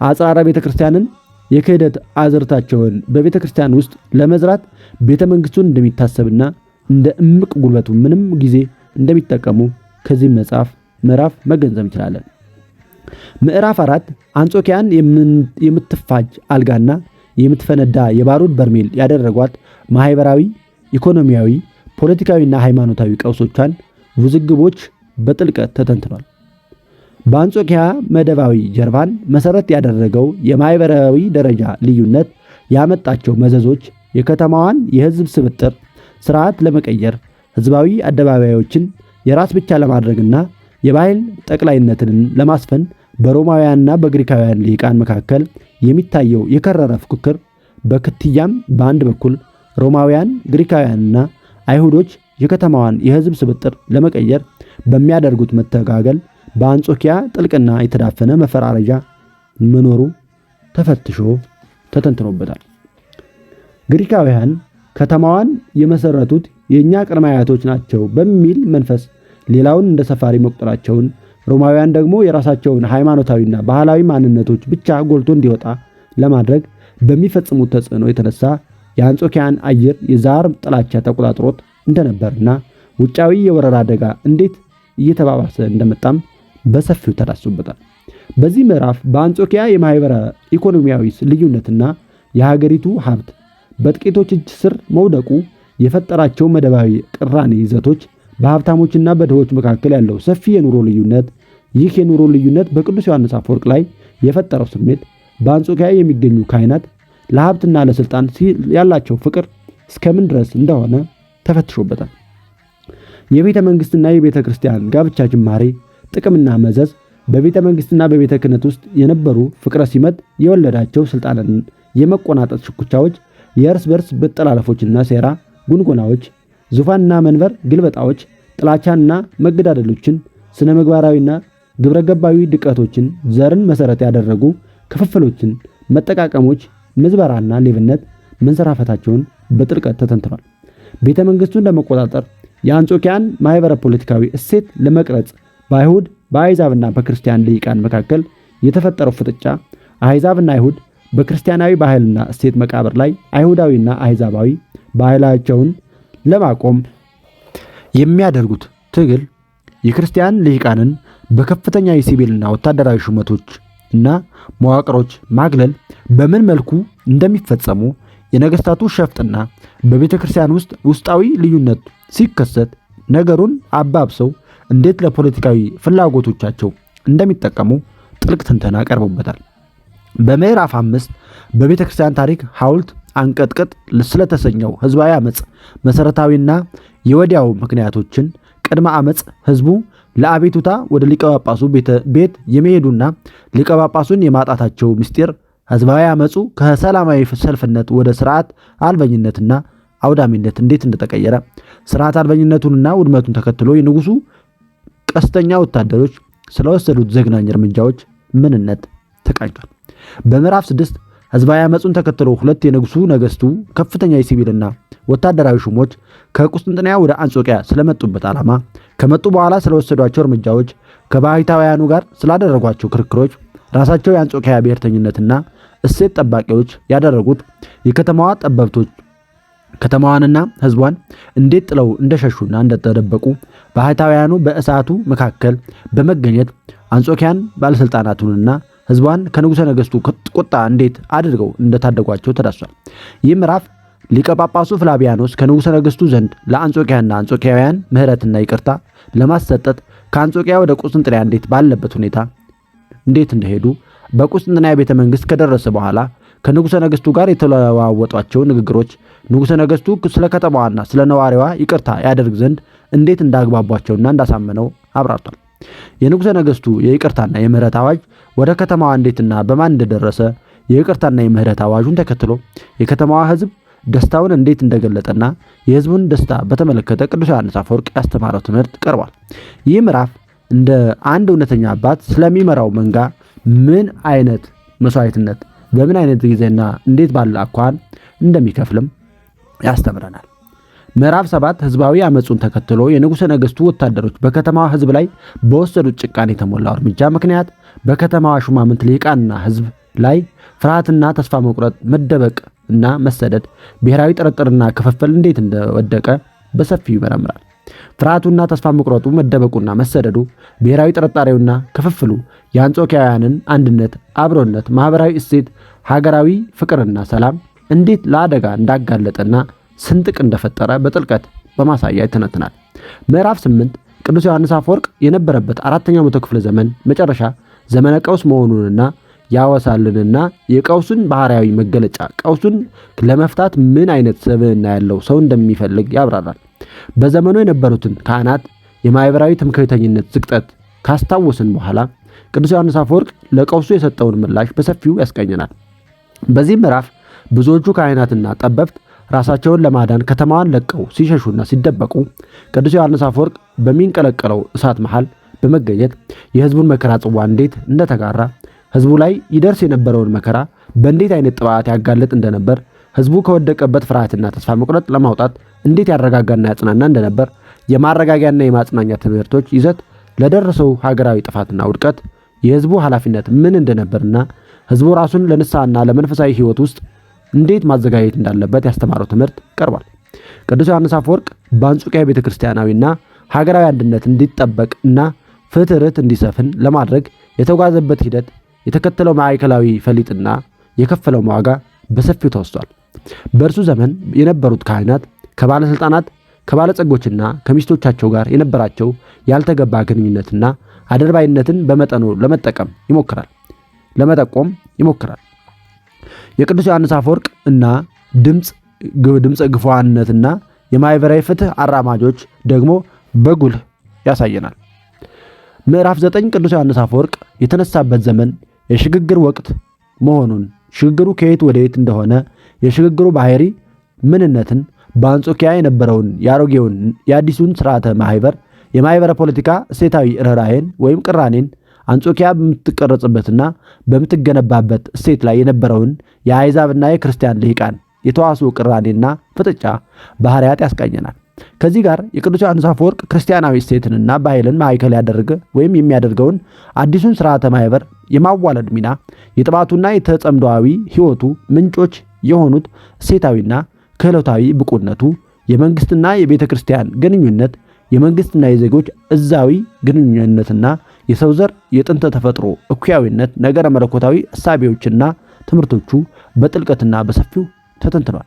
አጽራረ ቤተ ክርስቲያንን የክህደት አዝርታቸውን በቤተ ክርስቲያን ውስጥ ለመዝራት ቤተ መንግስቱን እንደሚታሰብና እንደ እምቅ ጉልበቱ ምንም ጊዜ እንደሚጠቀሙ ከዚህ መጽሐፍ ምዕራፍ መገንዘብ እንችላለን። ምዕራፍ 4 አንጾኪያን የምትፋጅ አልጋና የምትፈነዳ የባሩድ በርሜል ያደረጓት ማህበራዊ፣ ኢኮኖሚያዊ፣ ፖለቲካዊና ሃይማኖታዊ ቀውሶቿን ውዝግቦች በጥልቀት ተተንትኗል። በአንጾኪያ መደባዊ ጀርባን መሰረት ያደረገው የማህበራዊ ደረጃ ልዩነት ያመጣቸው መዘዞች የከተማዋን የህዝብ ስብጥር ስርዓት ለመቀየር ህዝባዊ አደባባዮችን የራስ ብቻ ለማድረግና የባህል ጠቅላይነትን ለማስፈን በሮማውያንና በግሪካውያን ልሂቃን መካከል የሚታየው የከረረ ፉክክር በክትያም በአንድ በኩል ሮማውያን፣ ግሪካውያንና አይሁዶች የከተማዋን የህዝብ ስብጥር ለመቀየር በሚያደርጉት መተጋገል በአንጾኪያ ጥልቅና የተዳፈነ መፈራረጃ መኖሩ ተፈትሾ ተተንትኖበታል። ግሪካውያን ከተማዋን የመሰረቱት የኛ ቅድመ አያቶች ናቸው በሚል መንፈስ ሌላውን እንደ ሰፋሪ መቁጠራቸውን፣ ሮማውያን ደግሞ የራሳቸውን ሃይማኖታዊና ባህላዊ ማንነቶች ብቻ ጎልቶ እንዲወጣ ለማድረግ በሚፈጽሙት ተጽዕኖ የተነሳ የአንጾኪያን አየር የዛር ጥላቻ ተቆጣጥሮት እንደነበርና ውጫዊ የወረራ አደጋ እንዴት እየተባባሰ እንደመጣም በሰፊው ተዳስሶበታል። በዚህ ምዕራፍ በአንጾኪያ የማህበረ ኢኮኖሚያዊ ልዩነትና የሀገሪቱ ሀብት በጥቂቶች እጅ ስር መውደቁ የፈጠራቸው መደባዊ ቅራኔ ይዘቶች፣ በሀብታሞችና በድሆች መካከል ያለው ሰፊ የኑሮ ልዩነት፣ ይህ የኑሮ ልዩነት በቅዱስ ዮሐንስ አፈወርቅ ላይ የፈጠረው ስሜት፣ በአንጾኪያ የሚገኙ ካህናት ለሀብትና ለስልጣን ያላቸው ፍቅር እስከምን ድረስ እንደሆነ ተፈትሾበታል። የቤተ መንግስትና የቤተ ክርስቲያን ጋብቻ ጅማሬ፣ ጥቅምና መዘዝ፣ በቤተ መንግስትና በቤተ ክህነት ውስጥ የነበሩ ፍቅረ ሲመት የወለዳቸው ስልጣንን የመቆናጠጥ ሽኩቻዎች፣ የእርስ በርስ መጠላለፎችና ሴራ ጉንጎናዎች፣ ዙፋንና መንበር ግልበጣዎች፣ ጥላቻና መገዳደሎችን፣ ስነ ምግባራዊና ግብረገባዊ ድቀቶችን፣ ዘርን መሰረት ያደረጉ ክፍፍሎችን፣ መጠቃቀሞች፣ ምዝበራና ሌብነት መንሰራፈታቸውን በጥልቀት ተተንትኗል። ቤተ መንግስቱን ለመቆጣጠር የአንጾኪያን ማህበረ ፖለቲካዊ እሴት ለመቅረጽ በአይሁድ በአሕዛብና በክርስቲያን ልሂቃን መካከል የተፈጠረው ፍጥጫ፣ አሕዛብና አይሁድ በክርስቲያናዊ ባህልና እሴት መቃብር ላይ አይሁዳዊና አሕዛባዊ ባህላቸውን ለማቆም የሚያደርጉት ትግል፣ የክርስቲያን ልሂቃንን በከፍተኛ የሲቪልና ወታደራዊ ሹመቶች እና መዋቅሮች ማግለል በምን መልኩ እንደሚፈጸሙ፣ የነገስታቱ ሸፍጥና በቤተ ክርስቲያን ውስጥ ውስጣዊ ልዩነት ሲከሰት ነገሩን አባብሰው እንዴት ለፖለቲካዊ ፍላጎቶቻቸው እንደሚጠቀሙ ጥልቅ ትንተና ቀርቦበታል። በምዕራፍ 5 በቤተ ክርስቲያን ታሪክ ሐውልት አንቀጥቅጥ ስለተሰኘው ህዝባዊ አመጽ መሰረታዊና የወዲያው ምክንያቶችን፣ ቅድመ አመጽ ህዝቡ ለአቤቱታ ወደ ሊቀ ጳጳሱ ቤት የመሄዱና ሊቀ ጳጳሱን የማጣታቸው ምስጢር፣ ህዝባዊ አመጹ ከሰላማዊ ሰልፍነት ወደ ስርዓት አልበኝነትና አውዳሚነት እንዴት እንደተቀየረ፣ ስርዓት አልበኝነቱንና ውድመቱን ተከትሎ የንጉሱ ቀስተኛ ወታደሮች ስለወሰዱት ዘግናኝ እርምጃዎች ምንነት ተቃኝቷል። በምዕራፍ 6 ህዝባዊ አመጹን ተከትሎ ሁለት የንጉሱ ነገስቱ ከፍተኛ የሲቪልና ወታደራዊ ሹሞች ከቁስጥንጥንያ ወደ አንጾኪያ ስለመጡበት ዓላማ፣ ከመጡ በኋላ ስለወሰዷቸው እርምጃዎች፣ ከባሕታውያኑ ጋር ስላደረጓቸው ክርክሮች፣ ራሳቸው የአንጾኪያ ብሔርተኝነትና እሴት ጠባቂዎች ያደረጉት የከተማዋ ጠበብቶች ከተማዋንና ሕዝቧን እንዴት ጥለው እንደሸሹና እንደተደበቁ ባህታውያኑ በእሳቱ መካከል በመገኘት አንጾኪያን ባለስልጣናቱንና ሕዝቧን ከንጉሠ ነገሥቱ ቁጣ እንዴት አድርገው እንደታደጓቸው ተዳስሷል። ይህ ምዕራፍ ሊቀ ጳጳሱ ፍላቪያኖስ ከንጉሠ ነገሥቱ ዘንድ ለአንጾኪያና አንጾኪያውያን ምሕረትና ይቅርታ ለማሰጠት ከአንጾኪያ ወደ ቁስጥንጥንያ እንዴት ባለበት ሁኔታ እንዴት እንደሄዱ በቁስጥንጥንያ ቤተ መንግሥት ከደረሰ በኋላ ከንጉሠ ነገሥቱ ጋር የተለዋወጧቸው ንግግሮች ንጉሠ ነገሥቱ ስለ ከተማዋና ስለ ነዋሪዋ ይቅርታ ያደርግ ዘንድ እንዴት እንዳግባቧቸውና እንዳሳመነው አብራርቷል። የንጉሠ ነገሥቱ የይቅርታና የምህረት አዋጅ ወደ ከተማዋ እንዴትና በማን እንደደረሰ የይቅርታና የምህረት አዋጁን ተከትሎ የከተማዋ ሕዝብ ደስታውን እንዴት እንደገለጠና የሕዝቡን ደስታ በተመለከተ ቅዱስ ዮሐንስ አፈወርቅ ያስተማረው ትምህርት ቀርቧል። ይህ ምዕራፍ እንደ አንድ እውነተኛ አባት ስለሚመራው መንጋ ምን አይነት መስዋዕትነት በምን አይነት ጊዜና እንዴት ባለ አኳኋን እንደሚከፍልም ያስተምረናል። ምዕራፍ 7 ሕዝባዊ አመጹን ተከትሎ የንጉሠ ነገሥቱ ወታደሮች በከተማዋ ሕዝብ ላይ በወሰዱት ጭካኔ የተሞላው እርምጃ ምክንያት በከተማዋ ሹማምንት ልሂቃንና ሕዝብ ላይ ፍርሃትና ተስፋ መቁረጥ፣ መደበቅ እና መሰደድ፣ ብሔራዊ ጥርጥርና ክፍፍል እንዴት እንደወደቀ በሰፊው ይመረምራል። ፍርሃቱና ተስፋ መቁረጡ፣ መደበቁና መሰደዱ፣ ብሔራዊ ጥርጣሬውና ክፍፍሉ የአንጾኪያውያንን አንድነት፣ አብሮነት፣ ማህበራዊ እሴት፣ ሀገራዊ ፍቅርና ሰላም እንዴት ለአደጋ እንዳጋለጠና ስንጥቅ እንደፈጠረ በጥልቀት በማሳያ ይተነትናል። ምዕራፍ 8 ቅዱስ ዮሐንስ አፈወርቅ የነበረበት 4ኛው መቶ ክፍለ ዘመን መጨረሻ ዘመነ ቀውስ መሆኑንና ያወሳልንና የቀውሱን ባህሪያዊ መገለጫ ቀውሱን ለመፍታት ምን አይነት ሰብዕና ያለው ሰው እንደሚፈልግ ያብራራል። በዘመኑ የነበሩትን ካህናት የማህበራዊ ትምክህተኝነት ዝቅጠት ካስታወስን በኋላ ቅዱስ ዮሐንስ አፈወርቅ ለቀውሱ የሰጠውን ምላሽ በሰፊው ያስቀኘናል። በዚህ ምዕራፍ ብዙዎቹ ካህናትና ጠበብት ራሳቸውን ለማዳን ከተማዋን ለቀው ሲሸሹና ሲደበቁ ቅዱስ ዮሐንስ አፈወርቅ በሚንቀለቀለው እሳት መሃል በመገኘት የሕዝቡን መከራ ጽዋ እንዴት እንደተጋራ፣ ሕዝቡ ላይ ይደርስ የነበረውን መከራ በእንዴት አይነት ጥብዓት ያጋለጥ እንደነበር፣ ሕዝቡ ከወደቀበት ፍርሃትና ተስፋ መቁረጥ ለማውጣት እንዴት ያረጋጋና ያጽናና እንደነበር፣ የማረጋጊያና የማጽናኛ ትምህርቶች ይዘት፣ ለደረሰው ሀገራዊ ጥፋትና ውድቀት የሕዝቡ ኃላፊነት ምን እንደነበርና ሕዝቡ ራሱን ለንስሐና ለመንፈሳዊ ሕይወት ውስጥ እንዴት ማዘጋጀት እንዳለበት ያስተማረው ትምህርት ቀርቧል። ቅዱስ ዮሐንስ አፈወርቅ በአንጾኪያ ቤተ ክርስቲያናዊና ሀገራዊ አንድነት እንዲጠበቅ እና ፍትርት እንዲሰፍን ለማድረግ የተጓዘበት ሂደት፣ የተከተለው ማዕከላዊ ፈሊጥና የከፈለው ዋጋ በሰፊው ተወስቷል። በእርሱ ዘመን የነበሩት ካህናት ከባለስልጣናት ከባለጸጎችና ከሚስቶቻቸው ጋር የነበራቸው ያልተገባ ግንኙነትና አድርባይነትን በመጠኑ ለመጠቆም ይሞክራል። የቅዱስ ዮሐንስ አፈወርቅ እና ድምፀ ግፏንነትና የማህበራዊ ፍትህ አራማጆች ደግሞ በጉልህ ያሳየናል። ምዕራፍ 9 ቅዱስ ዮሐንስ አፈወርቅ የተነሳበት ዘመን የሽግግር ወቅት መሆኑን፣ ሽግግሩ ከየት ወደ የት እንደሆነ፣ የሽግግሩ ባህሪ ምንነትን፣ በአንጾኪያ የነበረውን የአሮጌውን የአዲሱን ስርዓተ ማህበር የማህበረ ፖለቲካ እሴታዊ ርኅራኄን ወይም ቅራኔን፣ አንጾኪያ በምትቀረጽበትና በምትገነባበት እሴት ላይ የነበረውን የአሕዛብና የክርስቲያን ልሂቃን የተዋስኦ ቅራኔና ፍጥጫ ባህሪያት ያስቃኘናል። ከዚህ ጋር የቅዱስ ዮሐንስ አፈወርቅ ክርስቲያናዊ እሴትንና ባህልን ማዕከል ያደረገ ወይም የሚያደርገውን አዲሱን ስርዓተ ማህበር የማዋለድ ሚና፣ የጥባቱና የተጸምዶአዊ ሕይወቱ ምንጮች የሆኑት እሴታዊና ክህሎታዊ ብቁነቱ፣ የመንግስትና የቤተ ክርስቲያን ግንኙነት፣ የመንግስትና የዜጎች እዛዊ ግንኙነትና የሰው ዘር የጥንተ ተፈጥሮ እኩያዊነት፣ ነገረ መለኮታዊ እሳቤዎችና ትምህርቶቹ በጥልቀትና በሰፊው ተተንትኗል።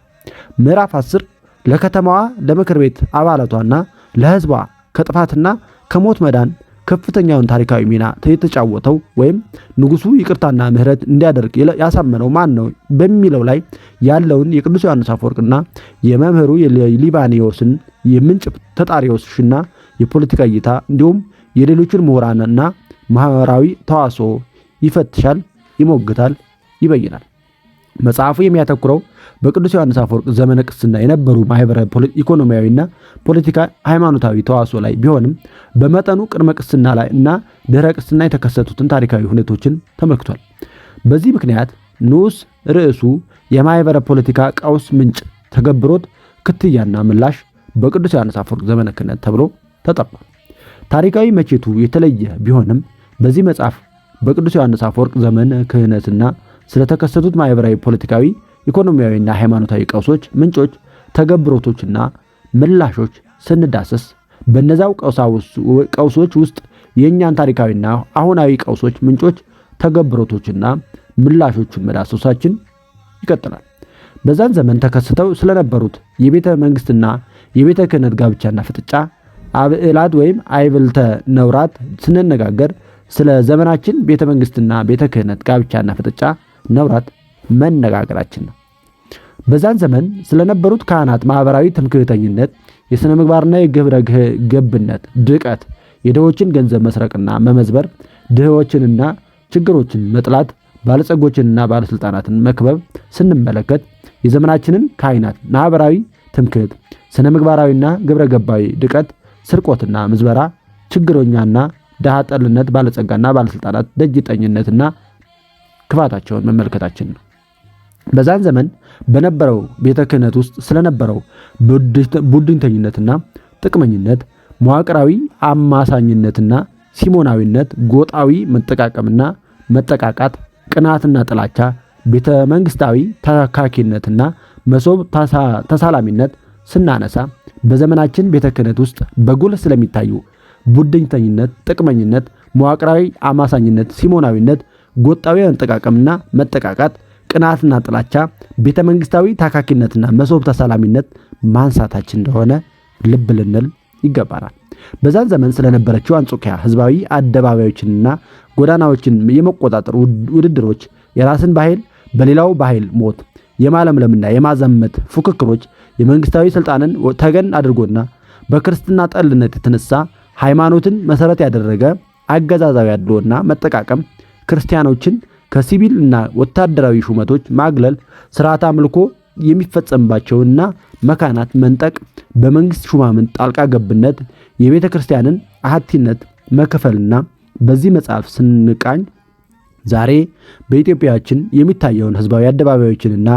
ምዕራፍ 10 ለከተማዋ ለምክር ቤት አባላቷና ለሕዝቧ ከጥፋትና ከሞት መዳን ከፍተኛውን ታሪካዊ ሚና የተጫወተው ወይም ንጉሱ ይቅርታና ምሕረት እንዲያደርግ ያሳመነው ማን ነው በሚለው ላይ ያለውን የቅዱስ ዮሐንስ አፈወርቅና የመምህሩ የሊባኒዮስን የምንጭ ተጣሪዎስና የፖለቲካ እይታ እንዲሁም የሌሎችን ምሁራንና ማህበራዊ ተዋስኦ ይፈትሻል፣ ይሞግታል፣ ይበይናል። መጽሐፉ የሚያተኩረው በቅዱስ ዮሐንስ አፈወርቅ ዘመነ ቅስና የነበሩ ማህበራዊ፣ ኢኮኖሚያዊና ፖለቲካ ሃይማኖታዊ ተዋስኦ ላይ ቢሆንም በመጠኑ ቅድመ ቅስና ላይ እና ድህረ ቅስና የተከሰቱትን ታሪካዊ ሁኔቶችን ተመልክቷል። በዚህ ምክንያት ንዑስ ርዕሱ የማህበረ ፖለቲካ ቀውስ ምንጭ፣ ተገብሮት፣ ክትያና ምላሽ በቅዱስ ዮሐንስ አፈወርቅ ዘመነ ክህነት ተብሎ ተጠርቷል። ታሪካዊ መቼቱ የተለየ ቢሆንም በዚህ መጽሐፍ በቅዱስ ዮሐንስ አፈወርቅ ዘመነ ክህነትና ስለተከሰቱት ማህበራዊ፣ ፖለቲካዊ፣ ኢኮኖሚያዊና ሃይማኖታዊ ቀውሶች ምንጮች ተገብሮቶችና ምላሾች ስንዳሰስ በእነዛው ቀውሶች ውስጥ የእኛን ታሪካዊና አሁናዊ ቀውሶች ምንጮች፣ ተገብሮቶችና ምላሾችን መዳሰሳችን ይቀጥላል። በዛን ዘመን ተከስተው ስለነበሩት የቤተ መንግስትና የቤተ ክህነት ጋብቻና ፍጥጫ አብዕላት ወይም አይብልተ ነውራት ስንነጋገር ስለ ዘመናችን ቤተ መንግስትና ቤተ ክህነት ጋብቻና ፍጥጫ ነውራት መነጋገራችን ነው። በዛን ዘመን ስለነበሩት ካህናት ማህበራዊ ትምክህተኝነት፣ የሥነ ምግባርና የግብረ ገብነት ድቀት፣ የድሆችን ገንዘብ መስረቅና መመዝበር፣ ድሆችንና ችግሮችን መጥላት፣ ባለጸጎችንና ባለስልጣናትን መክበብ ስንመለከት የዘመናችንን ካህናት ማህበራዊ ትምክህት፣ ስነ ምግባራዊና ግብረ ገባዊ ድቀት፣ ስርቆትና ምዝበራ፣ ችግረኛና ድሃ ጠልነት፣ ባለጸጋና ባለስልጣናት ደጅጠኝነትና ክፋታቸውን መመልከታችን ነው። በዛን ዘመን በነበረው ቤተ ክህነት ውስጥ ስለነበረው ቡድንተኝነትና ጥቅመኝነት፣ መዋቅራዊ አማሳኝነትና ሲሞናዊነት፣ ጎጣዊ መጠቃቀምና መጠቃቃት፣ ቅናትና ጥላቻ፣ ቤተ መንግስታዊ ተካኪነትና መሶብ ተሳላሚነት ስናነሳ በዘመናችን ቤተ ክህነት ውስጥ በጉልህ ስለሚታዩ ቡድንተኝነት፣ ጥቅመኝነት፣ መዋቅራዊ አማሳኝነት፣ ሲሞናዊነት፣ ጎጣዊ መጠቃቀምና መጠቃቃት፣ ቅናትና ጥላቻ፣ ቤተ መንግስታዊ ታካኪነትና መሶብ ተሳላሚነት ማንሳታችን እንደሆነ ልብ ልንል ይገባናል። በዛን ዘመን ስለነበረችው አንጾኪያ ህዝባዊ አደባባዮችንና ጎዳናዎችን የመቆጣጠር ውድድሮች፣ የራስን ባህል በሌላው ባህል ሞት የማለምለምና የማዘመት ፉክክሮች፣ የመንግስታዊ ስልጣንን ተገን አድርጎና በክርስትና ጠልነት የተነሳ ሃይማኖትን መሰረት ያደረገ አገዛዛዊ አድሎና መጠቃቀም፣ ክርስቲያኖችን ከሲቪል እና ወታደራዊ ሹመቶች ማግለል፣ ስርዓተ አምልኮ የሚፈጸምባቸውና መካናት መንጠቅ፣ በመንግስት ሹማምንት ጣልቃ ገብነት፣ የቤተ ክርስቲያንን አህቲነት መከፈልና በዚህ መጽሐፍ ስንቃኝ ዛሬ በኢትዮጵያችን የሚታየውን ህዝባዊ አደባባዮችንና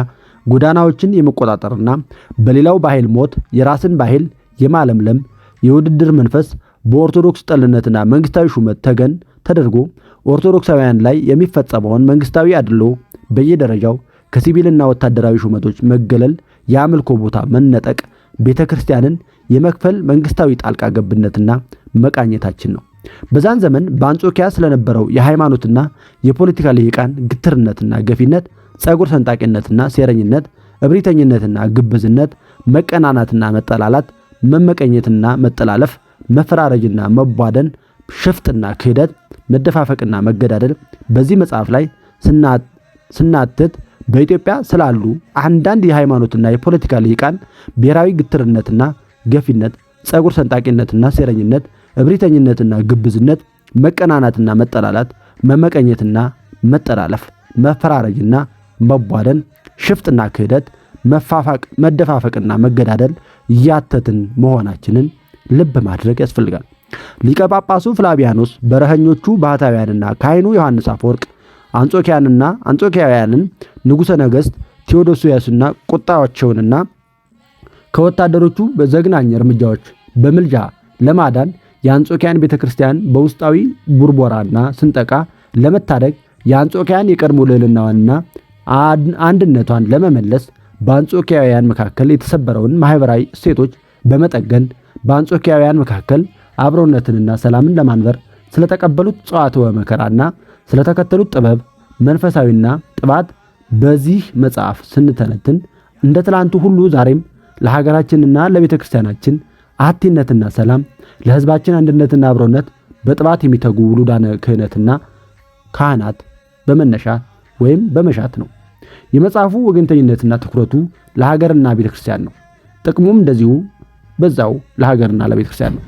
ጎዳናዎችን የመቆጣጠርና በሌላው ባህል ሞት የራስን ባህል የማለምለም የውድድር መንፈስ በኦርቶዶክስ ጠልነትና መንግስታዊ ሹመት ተገን ተደርጎ ኦርቶዶክሳውያን ላይ የሚፈጸመውን መንግስታዊ አድሎ በየደረጃው ከሲቪልና ወታደራዊ ሹመቶች መገለል፣ የአምልኮ ቦታ መነጠቅ፣ ቤተ ክርስቲያንን የመክፈል መንግስታዊ ጣልቃ ገብነትና መቃኘታችን ነው። በዛን ዘመን በአንጾኪያ ስለነበረው የሃይማኖትና የፖለቲካ ልሂቃን ግትርነትና ገፊነት፣ ጸጉር ሰንጣቂነትና ሴረኝነት፣ እብሪተኝነትና ግብዝነት፣ መቀናናትና መጠላላት፣ መመቀኘትና መጠላለፍ፣ መፈራረጅና መቧደን፣ ሽፍጥና ክህደት፣ መደፋፈቅና መገዳደል በዚህ መጽሐፍ ላይ ስናትት በኢትዮጵያ ስላሉ አንዳንድ የሃይማኖትና የፖለቲካ ልሂቃን ብሔራዊ ግትርነትና ገፊነት፣ ጸጉር ሰንጣቂነትና ሴረኝነት፣ እብሪተኝነትና ግብዝነት፣ መቀናናትና መጠላላት፣ መመቀኘትና መጠላለፍ፣ መፈራረጅና መቧደን፣ ሽፍጥና ክህደት፣ መደፋፈቅና መገዳደል እያተትን መሆናችንን ልብ ማድረግ ያስፈልጋል። ሊቀ ጳጳሱ ፍላቪያኖስ በረኸኞቹ ባህታውያንና ካህኑ ዮሐንስ አፈወርቅ አንጾኪያውያንን ንጉሠ ነገሥት ቴዎዶስያስና ቁጣቸውንና ከወታደሮቹ በዘግናኝ እርምጃዎች በምልጃ ለማዳን የአንጾኪያን ቤተ ክርስቲያን በውስጣዊ ቡርቦራና ስንጠቃ ለመታደግ የአንጾኪያን የቀድሞ ልዕልናዋንና አንድነቷን ለመመለስ በአንጾኪያውያን መካከል የተሰበረውን ማህበራዊ እሴቶች በመጠገን በአንጾኪያውያን መካከል አብሮነትንና ሰላምን ለማንበር ስለተቀበሉት ጸዋትወ መከራና ስለተከተሉት ጥበብ መንፈሳዊና ጥባት በዚህ መጽሐፍ ስንተነትን እንደ ትላንቱ ሁሉ ዛሬም ለሀገራችንና ለቤተ ክርስቲያናችን አህቲነትና ሰላም፣ ለሕዝባችን አንድነትና አብሮነት በጥባት የሚተጉ ውሉዳነ ክህነትና ካህናት በመነሻ ወይም በመሻት ነው። የመጽሐፉ ወገንተኝነትና ትኩረቱ ለሀገርና ቤተ ክርስቲያን ነው። ጥቅሙም እንደዚሁ በዛው ለሀገርና ለቤተ ክርስቲያን ነው።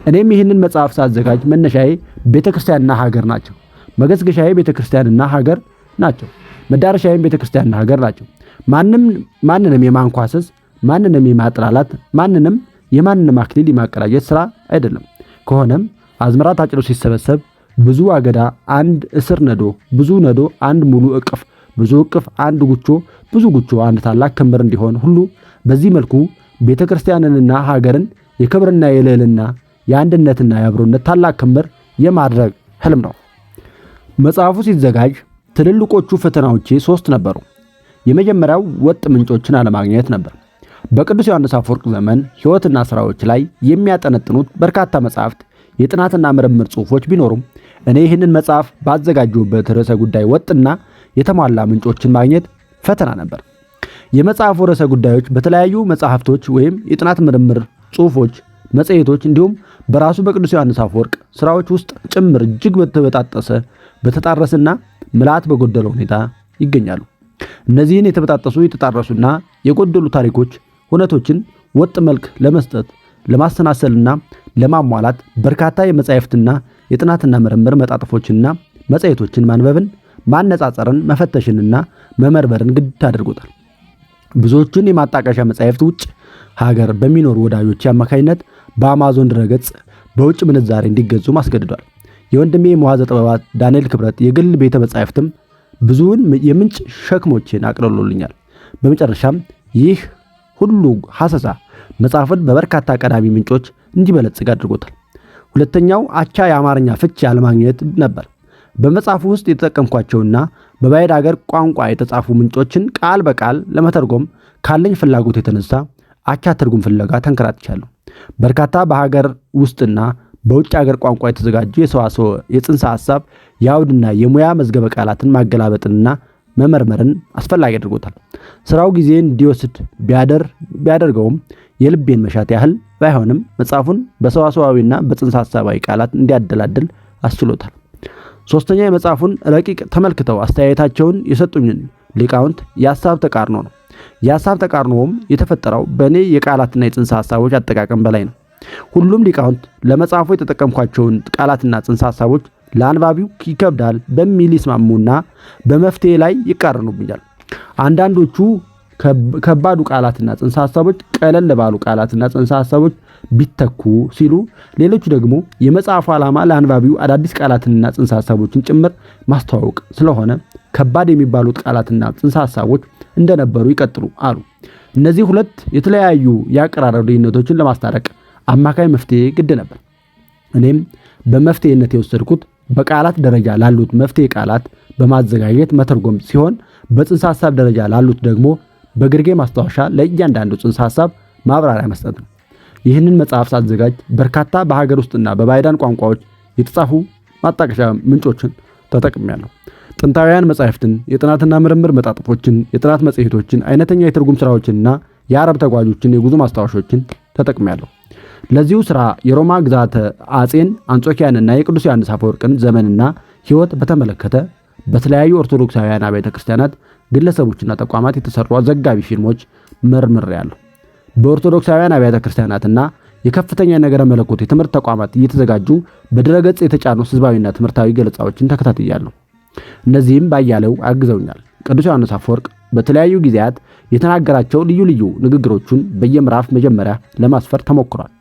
እኔም ይህንን መጽሐፍ ሳዘጋጅ መነሻዬ ቤተ ክርስቲያንና ሀገር ናቸው። መገስገሻዬ ቤተ ክርስቲያንና ሀገር ናቸው። መዳረሻዬም ቤተ ክርስቲያንና ሀገር ናቸው። ማንንም የማንኳሰስ፣ ማንንም የማጥላላት፣ ማንንም የማንንም አክሊል የማቀዳጀት ስራ አይደለም። ከሆነም አዝመራ ታጭዶ ሲሰበሰብ ብዙ አገዳ አንድ እስር ነዶ፣ ብዙ ነዶ አንድ ሙሉ እቅፍ፣ ብዙ እቅፍ አንድ ጉቾ፣ ብዙ ጉቾ አንድ ታላቅ ክምር እንዲሆን ሁሉ በዚህ መልኩ ቤተ ክርስቲያንንና ሀገርን የክብርና የልዕልና የአንድነትና የአብሮነት ታላቅ ክምር የማድረግ ህልም ነው። መጽሐፉ ሲዘጋጅ ትልልቆቹ ፈተናዎቼ 3 ነበሩ። የመጀመሪያው ወጥ ምንጮችን አለማግኘት ነበር። በቅዱስ ዮሐንስ አፈወርቅ ዘመን ሕይወትና ሥራዎች ላይ የሚያጠነጥኑት በርካታ መጻሕፍት፣ የጥናትና ምርምር ጽሑፎች ቢኖሩም እኔ ይህንን መጽሐፍ ባዘጋጀሁበት ርዕሰ ጉዳይ ወጥና የተሟላ ምንጮችን ማግኘት ፈተና ነበር። የመጽሐፉ ርዕሰ ጉዳዮች በተለያዩ መጽሐፍቶች ወይም የጥናት ምርምር ጽሑፎች፣ መጽሔቶች እንዲሁም በራሱ በቅዱስ ዮሐንስ አፈወርቅ ሥራዎች ውስጥ ጭምር እጅግ በተበጣጠሰ በተጣረሰና ምልአት በጎደለው ሁኔታ ይገኛሉ። እነዚህን የተበጣጠሱ የተጣረሱና የጎደሉ ታሪኮች ሁነቶችን ወጥ መልክ ለመስጠት ለማሰናሰልና ለማሟላት በርካታ የመጻሕፍትና የጥናትና ምርምር መጣጥፎችንና መጽሔቶችን ማንበብን፣ ማነጻጸርን፣ መፈተሽንና መመርመርን ግድ አድርጎታል። ብዙዎቹን የማጣቀሻ መጻሕፍት ውጭ ሀገር በሚኖሩ ወዳጆች አማካኝነት በአማዞን ድረገጽ በውጭ ምንዛሬ እንዲገዙ ማስገድዷል። የወንድሜ መዋዘ ጥበባት ዳንኤል ክብረት የግል ቤተ መጻሕፍትም ብዙውን የምንጭ ሸክሞችን አቅልሎልኛል። በመጨረሻም ይህ ሁሉ ሐሰሳ መጽሐፍን በበርካታ ቀዳሚ ምንጮች እንዲበለጽግ አድርጎታል። ሁለተኛው አቻ የአማርኛ ፍቺ አለማግኘት ነበር። በመጽሐፉ ውስጥ የተጠቀምኳቸውና በባዕድ አገር ቋንቋ የተጻፉ ምንጮችን ቃል በቃል ለመተርጎም ካለኝ ፍላጎት የተነሳ አቻ ትርጉም ፍለጋ ተንከራትቻለሁ። በርካታ በሀገር ውስጥና በውጭ ሀገር ቋንቋ የተዘጋጁ የሰዋስወ የጽንሰ ሐሳብ የአውድና የሙያ መዝገበ ቃላትን ማገላበጥንና መመርመርን አስፈላጊ አድርጎታል። ስራው ጊዜ እንዲወስድ ቢያደርገውም የልቤን መሻት ያህል ባይሆንም መጽሐፉን በሰዋስዋዊና በጽንሰ ሐሳባዊ ቃላት እንዲያደላድል አስችሎታል። ሶስተኛ የመጽሐፉን ረቂቅ ተመልክተው አስተያየታቸውን የሰጡኝን ሊቃውንት የሐሳብ ተቃርኖ ነው። የሐሳብ ተቃርኖውም የተፈጠረው በእኔ የቃላትና የጽንሰ ሐሳቦች አጠቃቀም በላይ ነው። ሁሉም ሊቃውንት ለመጽሐፉ የተጠቀምኳቸውን ቃላትና ጽንሰ ሐሳቦች ለአንባቢው ይከብዳል በሚል ይስማሙና በመፍትሄ ላይ ይቃረኑብኛል። አንዳንዶቹ ከባዱ ቃላትና ጽንሰ ሐሳቦች ቀለል ባሉ ቃላትና ጽንሰ ሐሳቦች ቢተኩ ሲሉ፣ ሌሎቹ ደግሞ የመጽሐፉ ዓላማ ለአንባቢው አዳዲስ ቃላትንና ጽንሰ ሐሳቦችን ጭምር ማስተዋወቅ ስለሆነ ከባድ የሚባሉት ቃላትና ጽንሰ ሐሳቦች እንደነበሩ ይቀጥሉ አሉ። እነዚህ ሁለት የተለያዩ የአቀራረብ ልዩነቶችን ለማስታረቅ አማካይ መፍትሄ ግድ ነበር። እኔም በመፍትሄነት የወሰድኩት በቃላት ደረጃ ላሉት መፍትሄ ቃላት በማዘጋጀት መተርጎም ሲሆን በጽንሰ ሐሳብ ደረጃ ላሉት ደግሞ በግርጌ ማስታወሻ ለእያንዳንዱ ጽንሰ ሐሳብ ማብራሪያ መስጠት ነው። ይህንን መጽሐፍ ሳዘጋጅ በርካታ በሀገር ውስጥና በባዕዳን ቋንቋዎች የተጻፉ ማጣቀሻ ምንጮችን ተጠቅሜያለሁ። ጥንታውያን መጻሕፍትን፣ የጥናትና ምርምር መጣጥፎችን፣ የጥናት መጽሔቶችን፣ አይነተኛ የትርጉም ሥራዎችንና የአረብ ተጓዦችን የጉዞ ማስታወሻዎችን ተጠቅሜያለሁ። ለዚሁ ሥራ የሮማ ግዛተ አጼን አንጾኪያንና የቅዱስ ዮሐንስ አፈወርቅን ዘመንና ሕይወት በተመለከተ በተለያዩ ኦርቶዶክሳውያን አብያተ ክርስቲያናት፣ ግለሰቦችና ተቋማት የተሰሩ ዘጋቢ ፊልሞች መርምሬያለሁ። በኦርቶዶክሳውያን አብያተ ክርስቲያናትና የከፍተኛ ነገረ መለኮት የትምህርት ተቋማት እየተዘጋጁ በድረገጽ የተጫኑ ሕዝባዊና ትምህርታዊ ገለጻዎችን ተከታትያለሁ። እነዚህም ባያሌው አግዘውኛል። ቅዱስ ዮሐንስ አፈወርቅ በተለያዩ ጊዜያት የተናገራቸው ልዩ ልዩ ንግግሮቹን በየምዕራፍ መጀመሪያ ለማስፈር ተሞክሯል።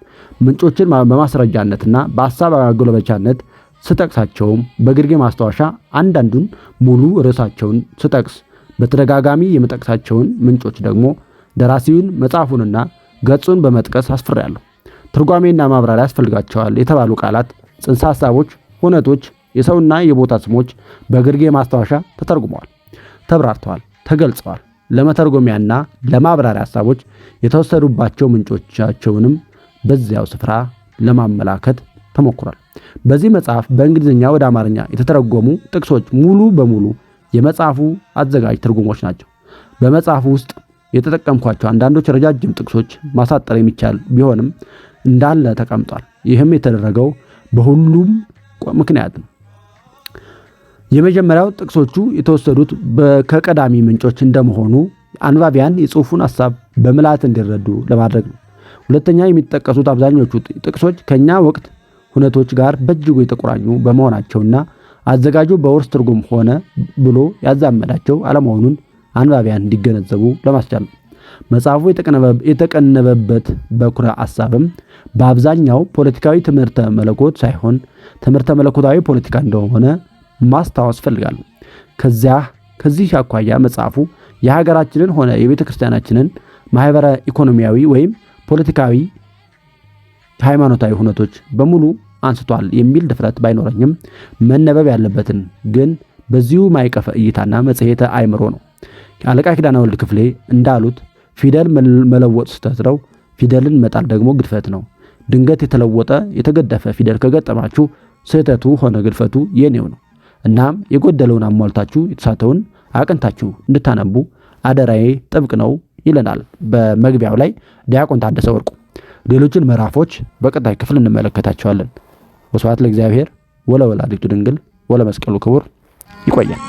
ምንጮችን በማስረጃነትና በሐሳብ ማጎልበቻነት ስጠቅሳቸውም በግርጌ ማስታወሻ አንዳንዱን ሙሉ ርዕሳቸውን ስጠቅስ፣ በተደጋጋሚ የምጠቅሳቸውን ምንጮች ደግሞ ደራሲውን መጽሐፉንና ገጹን በመጥቀስ አስፍሬያለሁ። ትርጓሜና ማብራሪያ ያስፈልጋቸዋል የተባሉ ቃላት፣ ጽንሰ ሐሳቦች፣ ሁነቶች፣ የሰውና የቦታ ስሞች በግርጌ ማስታወሻ ተተርጉመዋል፣ ተብራርተዋል፣ ተገልጸዋል። ለመተርጎሚያና ለማብራሪያ ሐሳቦች የተወሰዱባቸው ምንጮቻቸውንም በዚያው ስፍራ ለማመላከት ተሞክሯል። በዚህ መጽሐፍ በእንግሊዝኛ ወደ አማርኛ የተተረጎሙ ጥቅሶች ሙሉ በሙሉ የመጽሐፉ አዘጋጅ ትርጉሞች ናቸው። በመጽሐፉ ውስጥ የተጠቀምኳቸው አንዳንዶች ረጃጅም ጥቅሶች ማሳጠር የሚቻል ቢሆንም እንዳለ ተቀምጧል። ይህም የተደረገው በሁሉም ምክንያት ነው። የመጀመሪያው ጥቅሶቹ የተወሰዱት ከቀዳሚ ምንጮች እንደመሆኑ አንባቢያን የጽሑፉን ሐሳብ በምልአት እንዲረዱ ለማድረግ ነው። ሁለተኛ የሚጠቀሱት አብዛኞቹ ጥቅሶች ከኛ ወቅት ሁነቶች ጋር በእጅጉ የተቆራኙ በመሆናቸውና አዘጋጁ በውርስ ትርጉም ሆነ ብሎ ያዛመዳቸው አለመሆኑን አንባቢያን እንዲገነዘቡ ለማስቻል ነው። መጽሐፉ የተቀነበበት በኩረ ሐሳብም በአብዛኛው ፖለቲካዊ ትምህርተ መለኮት ሳይሆን ትምህርተ መለኮታዊ ፖለቲካ እንደሆነ ማስታወስ ፈልጋለሁ። ከዚህ አኳያ መጽሐፉ የሀገራችንን ሆነ የቤተ ክርስቲያናችንን ማህበረ ኢኮኖሚያዊ ወይም ፖለቲካዊ ሃይማኖታዊ ሁነቶች በሙሉ አንስቷል የሚል ድፍረት ባይኖረኝም መነበብ ያለበትን ግን በዚሁ ማይቀፈ እይታና መጽሔተ አእምሮ ነው። አለቃ ኪዳነ ወልድ ክፍሌ እንዳሉት ፊደል መለወጥ ስህተት ነው። ፊደልን መጣል ደግሞ ግድፈት ነው። ድንገት የተለወጠ የተገደፈ ፊደል ከገጠማችሁ ስህተቱ ሆነ ግድፈቱ የኔው ነው። እናም የጎደለውን አሟልታችሁ የተሳተውን አቅንታችሁ እንድታነቡ አደራዬ ጥብቅ ነው ይለናል በመግቢያው ላይ ዲያቆን ታደሰ ወርቁ። ሌሎችን ምዕራፎች በቀጣይ ክፍል እንመለከታቸዋለን። ወስብሐት ለእግዚአብሔር ወለወላዲቱ ድንግል ወለመስቀሉ ክቡር። ይቆያል።